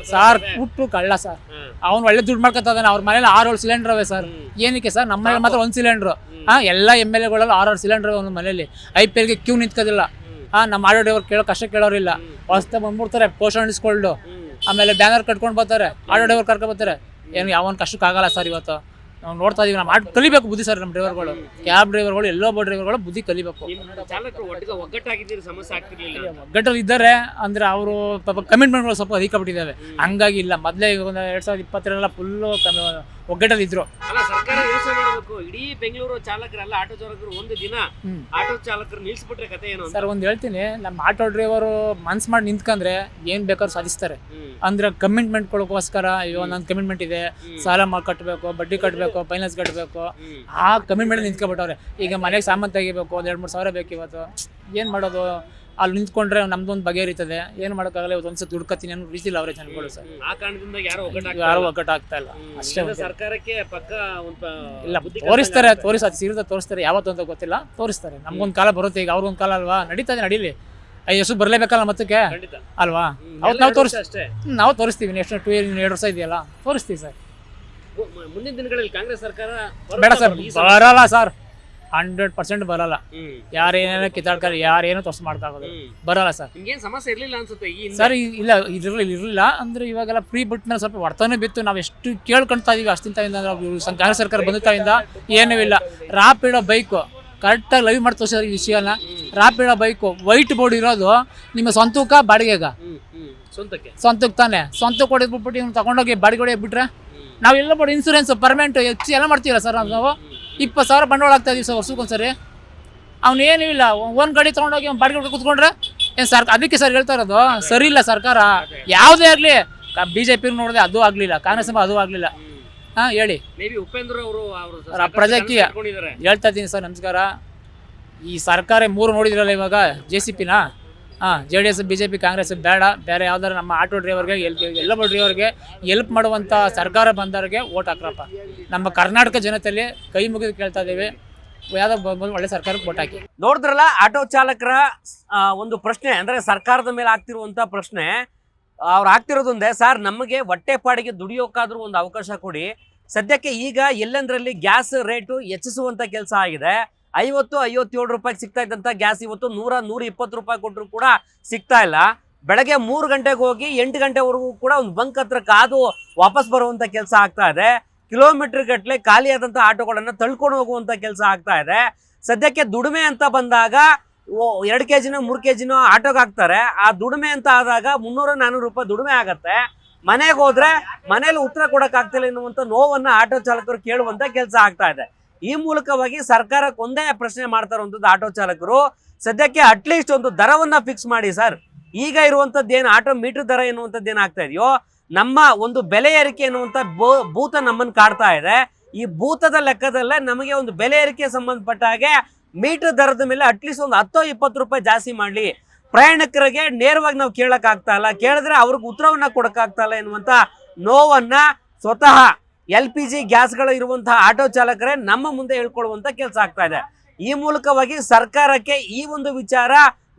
ಸರ್. ಹುಟ್ಟು ಕಳ್ಳ ಸರ್, ಅವ್ನು ಒಳ್ಳೆ ದುಡ್ಡು ಮಾಡ್ಕೊತಾನೆ. ಅವ್ರ ಮನೇಲಿ 6-7 ಸಿಲಿಂಡರ್ ಅವೆ ಸರ್. ಏನಕ್ಕೆ ಸರ್? ನಮ್ಮ ಮನೇಲಿ ಮಾತ್ರ 1 ಸಿಲಿಂಡ್ರು. ಎಲ್ಲ MLA-ಗಳಲ್ಲಿ 6-6 ಸಿಲಿಂಡರ್ ಒಂದು ಮನೇಲಿ. IPL-ಗೆ ಕ್ಯೂ ನಿಂತ್ಕೋದಿಲ್ಲ. ನಮ್ಮ ಆಟೋ ಡ್ರೈವರ್ ಕಷ್ಟ ಕೇಳೋರಿಲ್ಲ. ಹೊಸ್ತ ಬಂದ್ಬಿಡ್ತಾರೆ, ಪೋಷಣ್ ಇಸ್ಕೊಂಡು, ಆಮೇಲೆ ಬ್ಯಾನರ್ ಕಟ್ಕೊಂಡು ಬರ್ತಾರೆ, ಆಟೋ ಡ್ರೈವರ್ ಕರ್ಕೊಂಡು ಬರ್ತಾರೆ. ಏನು ಯಾವನ್ ಕಷ್ಟಕ್ಕಾಗಲ್ಲ ಸರ್. ಇವತ್ತು ನಾವು ನೋಡ್ತಾ ಇದೀವಿ. ನಮ್ಮ ಕಲಿಬೇಕು ಬುದ್ಧಿ ಸರ್. ನಮ್ಮ ಡ್ರೈವರ್ಗಳು, ಕ್ಯಾಬ್ ಡ್ರೈವರ್ಗಳು, ಎಲ್ಲೋ ಡ್ರೈವರ್ಗಳು ಬುದ್ಧಿ ಕಲಿಬೇಕು. ಒಗ್ಗಟ್ಟಲ್ಲಿ ಇದ್ದಾರೆ ಅಂದ್ರೆ ಅವರು ಪಾಪ ಕಮಿಟ್ಮೆಂಟ್ಗಳು ಸ್ವಲ್ಪ ಅಧಿಕ ಬಿಟ್ಟಿದ್ದಾವೆ. ಹಂಗಾಗಿ ಇಲ್ಲ. ಮೊದಲೇ 2020 ಫುಲ್ಲು ಒಗ್ಗಟ್ಟಲ್ಲಿ ಇದ್ರು.
ಸರ್ಕಾರ ಯೋಚನೆ ಮಾಡಬೇಕು. ಇಡೀ ಬೆಂಗಳೂರು ಚಾಲಕರೆಲ್ಲ ಆಟೋ ಚಾಲಕರು ಒಂದು ದಿನ ಆಟೋ ಚಾಲಕರು ನಿಲ್ಸ್ಬಿಟ್ರೆ ಕತೆ ಏನು
ಸರ್? ಒಂದು ಹೇಳ್ತೀನಿ, ನಮ್ಮ ಆಟೋ ಡ್ರೈವರು ಮನ್ಸು ಮಾಡಿ ನಿಂತ್ಕೊಂಡ್ರೆ ಏನ್ ಬೇಕಾದ್ರೂ ಸಾಧಿಸ್ತಾರೆ. ಅಂದ್ರೆ ಕಮಿಟ್ಮೆಂಟ್ ಕೊಡೋಕ್ಕೋಸ್ಕರ ಇವಾಗ ನನ್ನ ಕಮಿಟ್ಮೆಂಟ್ ಇದೆ, ಸಾಲ ಕಟ್ಟಬೇಕು, ಬಡ್ಡಿ ಕಟ್ಟಬೇಕು, ಫೈನಾನ್ಸ್ ಕಟ್ಟಬೇಕು, ಆ ಕಮಿಟ್ಮೆಂಟ್ ನಿಂತ್ಕೊಬಿಟ್ಟವ್ರೆ. ಈಗ ಮನೆಗೆ ಸಾಮಾನು ತೆಗಿಬೇಕು, 1-2-3 ಸಾವಿರ ಬೇಕು. ಇವತ್ತು ಏನು ಮಾಡೋದು? ಅಲ್ಲಿ ನಿಂತ್ಕೊಂಡ್ರೆ ನಮ್ದೊಂದು ಬಗೆಹರಿತದೆ. ಏನು ಮಾಡೋಕ್ಕಾಗಲ್ಲ. ಇವತ್ತು ಒಂದ್ಸತಿ ದುಡ್ಕತ್ತೀನಿ ಅನ್ನೋ ರೀತಿಲಿ ಅವರೇ ಜನಗಳು ಸರ್.
ಆ ಕಾರಣದಿಂದ ಯಾರು
ಒಗ್ಗಟ್ಟು ಆಗ್ತಾ ಇಲ್ಲ ಅಷ್ಟೇ.
ಸರ್ಕಾರಕ್ಕೆ ಪಕ್ಕ
ಇಲ್ಲ, ತೋರಿಸ್ತಾರೆ ಯಾವತ್ತು ಅಂತ ಗೊತ್ತಿಲ್ಲ, ತೋರಿಸ್ತಾರೆ. ನಮ್ಗೊಂದು ಕಾಲ ಬರುತ್ತೆ. ಈಗ ಅವ್ರಿಗೊಂದು ಕಾಲ ಅಲ್ವಾ, ನಡೀತದೆ, ನಡೀಲಿ. 5 ವರ್ಷ ಬರಲೇಬೇಕಲ್ಲ ಮತ್ತಕ್ಕೆ ಅಲ್ವಾ. ಅವತ್ತು ನಾವು ತೋರಿಸ್ತೀವಿ. ನೆಕ್ಸ್ಟ್ 2 ವರ್ಷ ಇದೆಯಲ್ಲ, ತೋರಿಸ್ತೀವಿ ಸರ್.
ಮುಂದಿನ ದಿನಗಳಲ್ಲಿ ಕಾಂಗ್ರೆಸ್ ಸರ್ಕಾರ
ಬೇಡ ಸರ್, ಬರಲ್ಲ ಸರ್. 100% ಬರಲ್ಲ. ಯಾರೇನೇನೋ ಕಿತ್ತಾಡ್ತಾರೆ, ಯಾರೇನೋ ತೋರ್ಸ್ ಮಾಡ್ತಾಗೋದು, ಬರಲ್ಲ ಸರ್.
ನಿಮ್ಗೇನು ಸಮಸ್ಯೆ ಇರಲಿಲ್ಲ ಅನ್ಸುತ್ತೆ
ಸರ್? ಇಲ್ಲ, ಇರಲಿಲ್ಲ ಅಂದ್ರೆ ಇವಾಗೆಲ್ಲ ಫ್ರೀ ಬಿಟ್ಟ ಮೇಲೆ ಸ್ವಲ್ಪ ವರ್ತನೆ ಬಿತ್ತು. ನಾವು ಎಷ್ಟು ಕೇಳ್ಕೊಳ್ತಾ ಇದೀವಿ ಅಷ್ಟಿಂದ ಕಾಂಗ್ರೆಸ್ ಸರ್ಕಾರ ಬಂದಿದ್ದಾಗಿಂದ ಏನೂ ಇಲ್ಲ. ರಾಪಿಡೋ ಬೈಕು ಕರೆಕ್ಟಾಗಿ ಲೈವ್ ಮಾಡಿ ತೋರಿಸಿದ್ರೆ ಈ ವಿಷಯನ. ರಾಪಿಡೋ ಬೈಕು ವೈಟ್ ಬೋರ್ಡ್ ಇರೋದು ನಿಮ್ಮ ಸ್ವಂತಕ್ಕ ಬಾಡಿಗೆಗ? ಸ್ವಂತಕ್ಕೆ ತಾನೆ. ಸ್ವಂತಕ್ಕೆ ಹೊಡೆದ್ಬಿಟ್ಟು ನೀವು ತಗೊಂಡೋಗಿ ಬಾಡಿಗೆ ಹೊಡೆಯ ಬಿಟ್ರೆ ನಾವೆಲ್ಲ ಬೋರ್ಡ್ ಇನ್ಸೂರೆನ್ಸ್ ಪರ್ಮನೆಂಟ್ ಹೆಚ್ಚು ಎಲ್ಲ ಮಾಡ್ತೀರಾ ಸರ್? ನಾವು 20,000 ಬಂಡವಾಳ ಆಗ್ತಾ ಇದೀವಿ ಸರ್ ವರ್ಷಕ್ಕೊಂದ್ಸರಿ. ಅವನೇನೂ ಇಲ್ಲ, ಒಂದು ಗಾಡಿ ತೊಗೊಂಡೋಗಿ ಅವ್ನು ಬಾಡಿಗೆ ಕೂತ್ಕೊಂಡ್ರೆ ಏನು ಸರ್? ಅದಕ್ಕೆ ಸರ್ ಹೇಳ್ತಾ ಇರೋದು, ಸರಿ ಇಲ್ಲ ಸರ್ಕಾರ. ಯಾವುದೇ ಆಗಲಿ, BJP ನೋಡಿದೆ ಅದು ಆಗಲಿಲ್ಲ, ಕಾಂಗ್ರೆಸ್ ಅದು ಆಗಲಿಲ್ಲ. ಹೇಳಿ.
ಉಪೇಂದ್ರ ಅವರು
ಪ್ರಜಾಕೀಯ ಹೇಳ್ತಾ ಇದ್ದೀನಿ ಸರ್. ನಮಸ್ಕಾರ. ಈ ಸರ್ಕಾರ 3 ನೋಡಿದ್ರಲ್ಲ ಇವಾಗ, JCPನ JDS, BJP, ಕಾಂಗ್ರೆಸ್ ಬೇಡ. ಬೇರೆ ಯಾವ್ದಾರು ನಮ್ಮ ಆಟೋ ಡ್ರೈವರ್ಗೆ, ಎಲ್ಲ ಡ್ರೈವರ್ಗೆ ಹೆಲ್ಪ್ ಮಾಡುವಂಥ ಸರ್ಕಾರ ಬಂದವ್ರಿಗೆ ಓಟ್ ಹಾಕ್ರಪ್ಪ. ನಮ್ಮ ಕರ್ನಾಟಕ ಜನತೆಯಲ್ಲಿ ಕೈ ಮುಗಿದು ಕೇಳ್ತಾ ಇದ್ದೀವಿ, ಯಾವುದೋ ಒಳ್ಳೆ ಸರ್ಕಾರಕ್ಕೆ ಓಟ್ ಹಾಕಿ.
ನೋಡಿದ್ರಲ್ಲ ಆಟೋ ಚಾಲಕರ ಒಂದು ಪ್ರಶ್ನೆ, ಅಂದರೆ ಸರ್ಕಾರದ ಮೇಲೆ ಆಗ್ತಿರುವಂಥ ಪ್ರಶ್ನೆ. ಅವ್ರು ಆಗ್ತಿರೋದೊಂದೇ, ಸರ್ ನಮಗೆ ಹೊಟ್ಟೆಪಾಡಿಗೆ ದುಡಿಯೋಕ್ಕಾದ್ರೂ ಒಂದು ಅವಕಾಶ ಕೊಡಿ. ಸದ್ಯಕ್ಕೆ ಈಗ ಎಲ್ಲೆಂದರಲ್ಲಿ ಗ್ಯಾಸ್ ರೇಟು ಹೆಚ್ಚಿಸುವಂಥ ಕೆಲಸ ಆಗಿದೆ. 50-57 ರೂಪಾಯಿಗೆ ಸಿಗ್ತಾ ಇದ್ದಂಥ ಗ್ಯಾಸ್ ಇವತ್ತು 100-120 ರೂಪಾಯಿ ಕೊಟ್ಟರು ಕೂಡ ಸಿಗ್ತಾ ಇಲ್ಲ. ಬೆಳಗ್ಗೆ 3 ಗಂಟೆಗೆ ಹೋಗಿ 8 ಗಂಟೆವರೆಗೂ ಕೂಡ ಒಂದು ಬಂಕ್ ಹತ್ರ ಕಾದು ವಾಪಸ್ ಬರುವಂಥ ಕೆಲಸ ಆಗ್ತಾ ಇದೆ. ಕಿಲೋಮೀಟರ್ ಗಟ್ಟಲೆ ಖಾಲಿಯಾದಂಥ ಆಟೋಗಳನ್ನು ತಳ್ಕೊಂಡು ಹೋಗುವಂಥ ಕೆಲಸ ಆಗ್ತಾ ಇದೆ. ಸದ್ಯಕ್ಕೆ ದುಡಿಮೆ ಅಂತ ಬಂದಾಗ 2 kgನೋ 3 kgನೋ ಆಟೋಗೆ ಹಾಕ್ತಾರೆ. ಆ ದುಡಿಮೆ ಅಂತ ಆದಾಗ 300-400 ರೂಪಾಯಿ ದುಡಿಮೆ ಆಗತ್ತೆ. ಮನೆಗೆ ಹೋದ್ರೆ ಮನೇಲಿ ಉತ್ತರ ಕೊಡೋಕ್ಕಾಗ್ತಿಲ್ಲ ಎನ್ನುವಂಥ ನೋವನ್ನು ಆಟೋ ಚಾಲಕರು ಕೇಳುವಂಥ ಕೆಲಸ ಆಗ್ತಾ ಇದೆ. ಈ ಮೂಲಕವಾಗಿ ಸರ್ಕಾರಕ್ಕೆ ಒಂದೇ ಪ್ರಶ್ನೆ ಮಾಡ್ತಾ ಇರುವಂಥದ್ದು ಆಟೋ ಚಾಲಕರು, ಸದ್ಯಕ್ಕೆ ಅಟ್ಲೀಸ್ಟ್ ಒಂದು ದರವನ್ನು ಫಿಕ್ಸ್ ಮಾಡಿ ಸರ್. ಈಗ ಇರುವಂಥದ್ದು ಏನು ಆಟೋ ಮೀಟರ್ ದರ ಎನ್ನುವಂಥದ್ದು ಏನಾಗ್ತಾ ಇದೆಯೋ, ನಮ್ಮ ಒಂದು ಬೆಲೆ ಏರಿಕೆ ಎನ್ನುವಂಥ ಭೂತ ನಮ್ಮನ್ನು ಕಾಡ್ತಾ ಇದೆ. ಈ ಭೂತದ ಲೆಕ್ಕದಲ್ಲೇ ನಮಗೆ ಒಂದು ಬೆಲೆ ಏರಿಕೆ ಸಂಬಂಧಪಟ್ಟ ಹಾಗೆ ಮೀಟರ್ ದರದ ಮೇಲೆ ಅಟ್ಲೀಸ್ಟ್ ಒಂದು 10-20 ರೂಪಾಯಿ ಜಾಸ್ತಿ ಮಾಡಲಿ. ಪ್ರಯಾಣಿಕರಿಗೆ ನೇರವಾಗಿ ನಾವು ಕೇಳೋಕ್ಕಾಗ್ತಾ ಇಲ್ಲ, ಕೇಳಿದ್ರೆ ಅವ್ರಿಗೆ ಉತ್ತರವನ್ನ ಕೊಡೋಕ್ಕಾಗ್ತಾ ಇಲ್ಲ ಎನ್ನುವಂಥ ನೋವನ್ನ ಸ್ವತಃ LPG ಗ್ಯಾಸ್ಗಳು ಇರುವಂತಹ ಆಟೋ ಚಾಲಕರೇ ನಮ್ಮ ಮುಂದೆ ಹೇಳ್ಕೊಳ್ಳುವಂಥ ಕೆಲಸ ಆಗ್ತಾ ಇದೆ. ಈ ಮೂಲಕವಾಗಿ ಸರ್ಕಾರಕ್ಕೆ ಈ ಒಂದು ವಿಚಾರ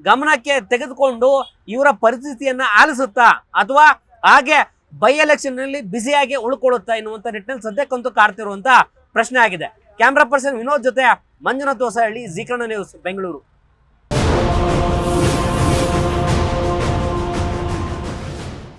ಗಮನಕ್ಕೆ ತೆಗೆದುಕೊಂಡು ಇವರ ಪರಿಸ್ಥಿತಿಯನ್ನ ಆಲಿಸುತ್ತಾ ಅಥವಾ ಹಾಗೆ ಬೈ ಎಲೆಕ್ಷನ್ ನಲ್ಲಿ ಬ್ಯುಸಿಯಾಗಿ ಉಳ್ಕೊಳ್ಳುತ್ತಾ ಎನ್ನುವಂಥ ನಿಟ್ಟಿನಲ್ಲಿ ಸದ್ಯಕ್ಕಂತೂ ಕಾಡ್ತಿರುವಂಥ ಪ್ರಶ್ನೆ ಆಗಿದೆ. ಕ್ಯಾಮ್ರಾ ಪರ್ಸನ್ ವಿನೋದ್ ಜೊತೆ ಮಂಜುನಾಥ್ ಹೊಸಹಳ್ಳಿ, ಜೀ ಕನ್ನಡ ನ್ಯೂಸ್, ಬೆಂಗಳೂರು.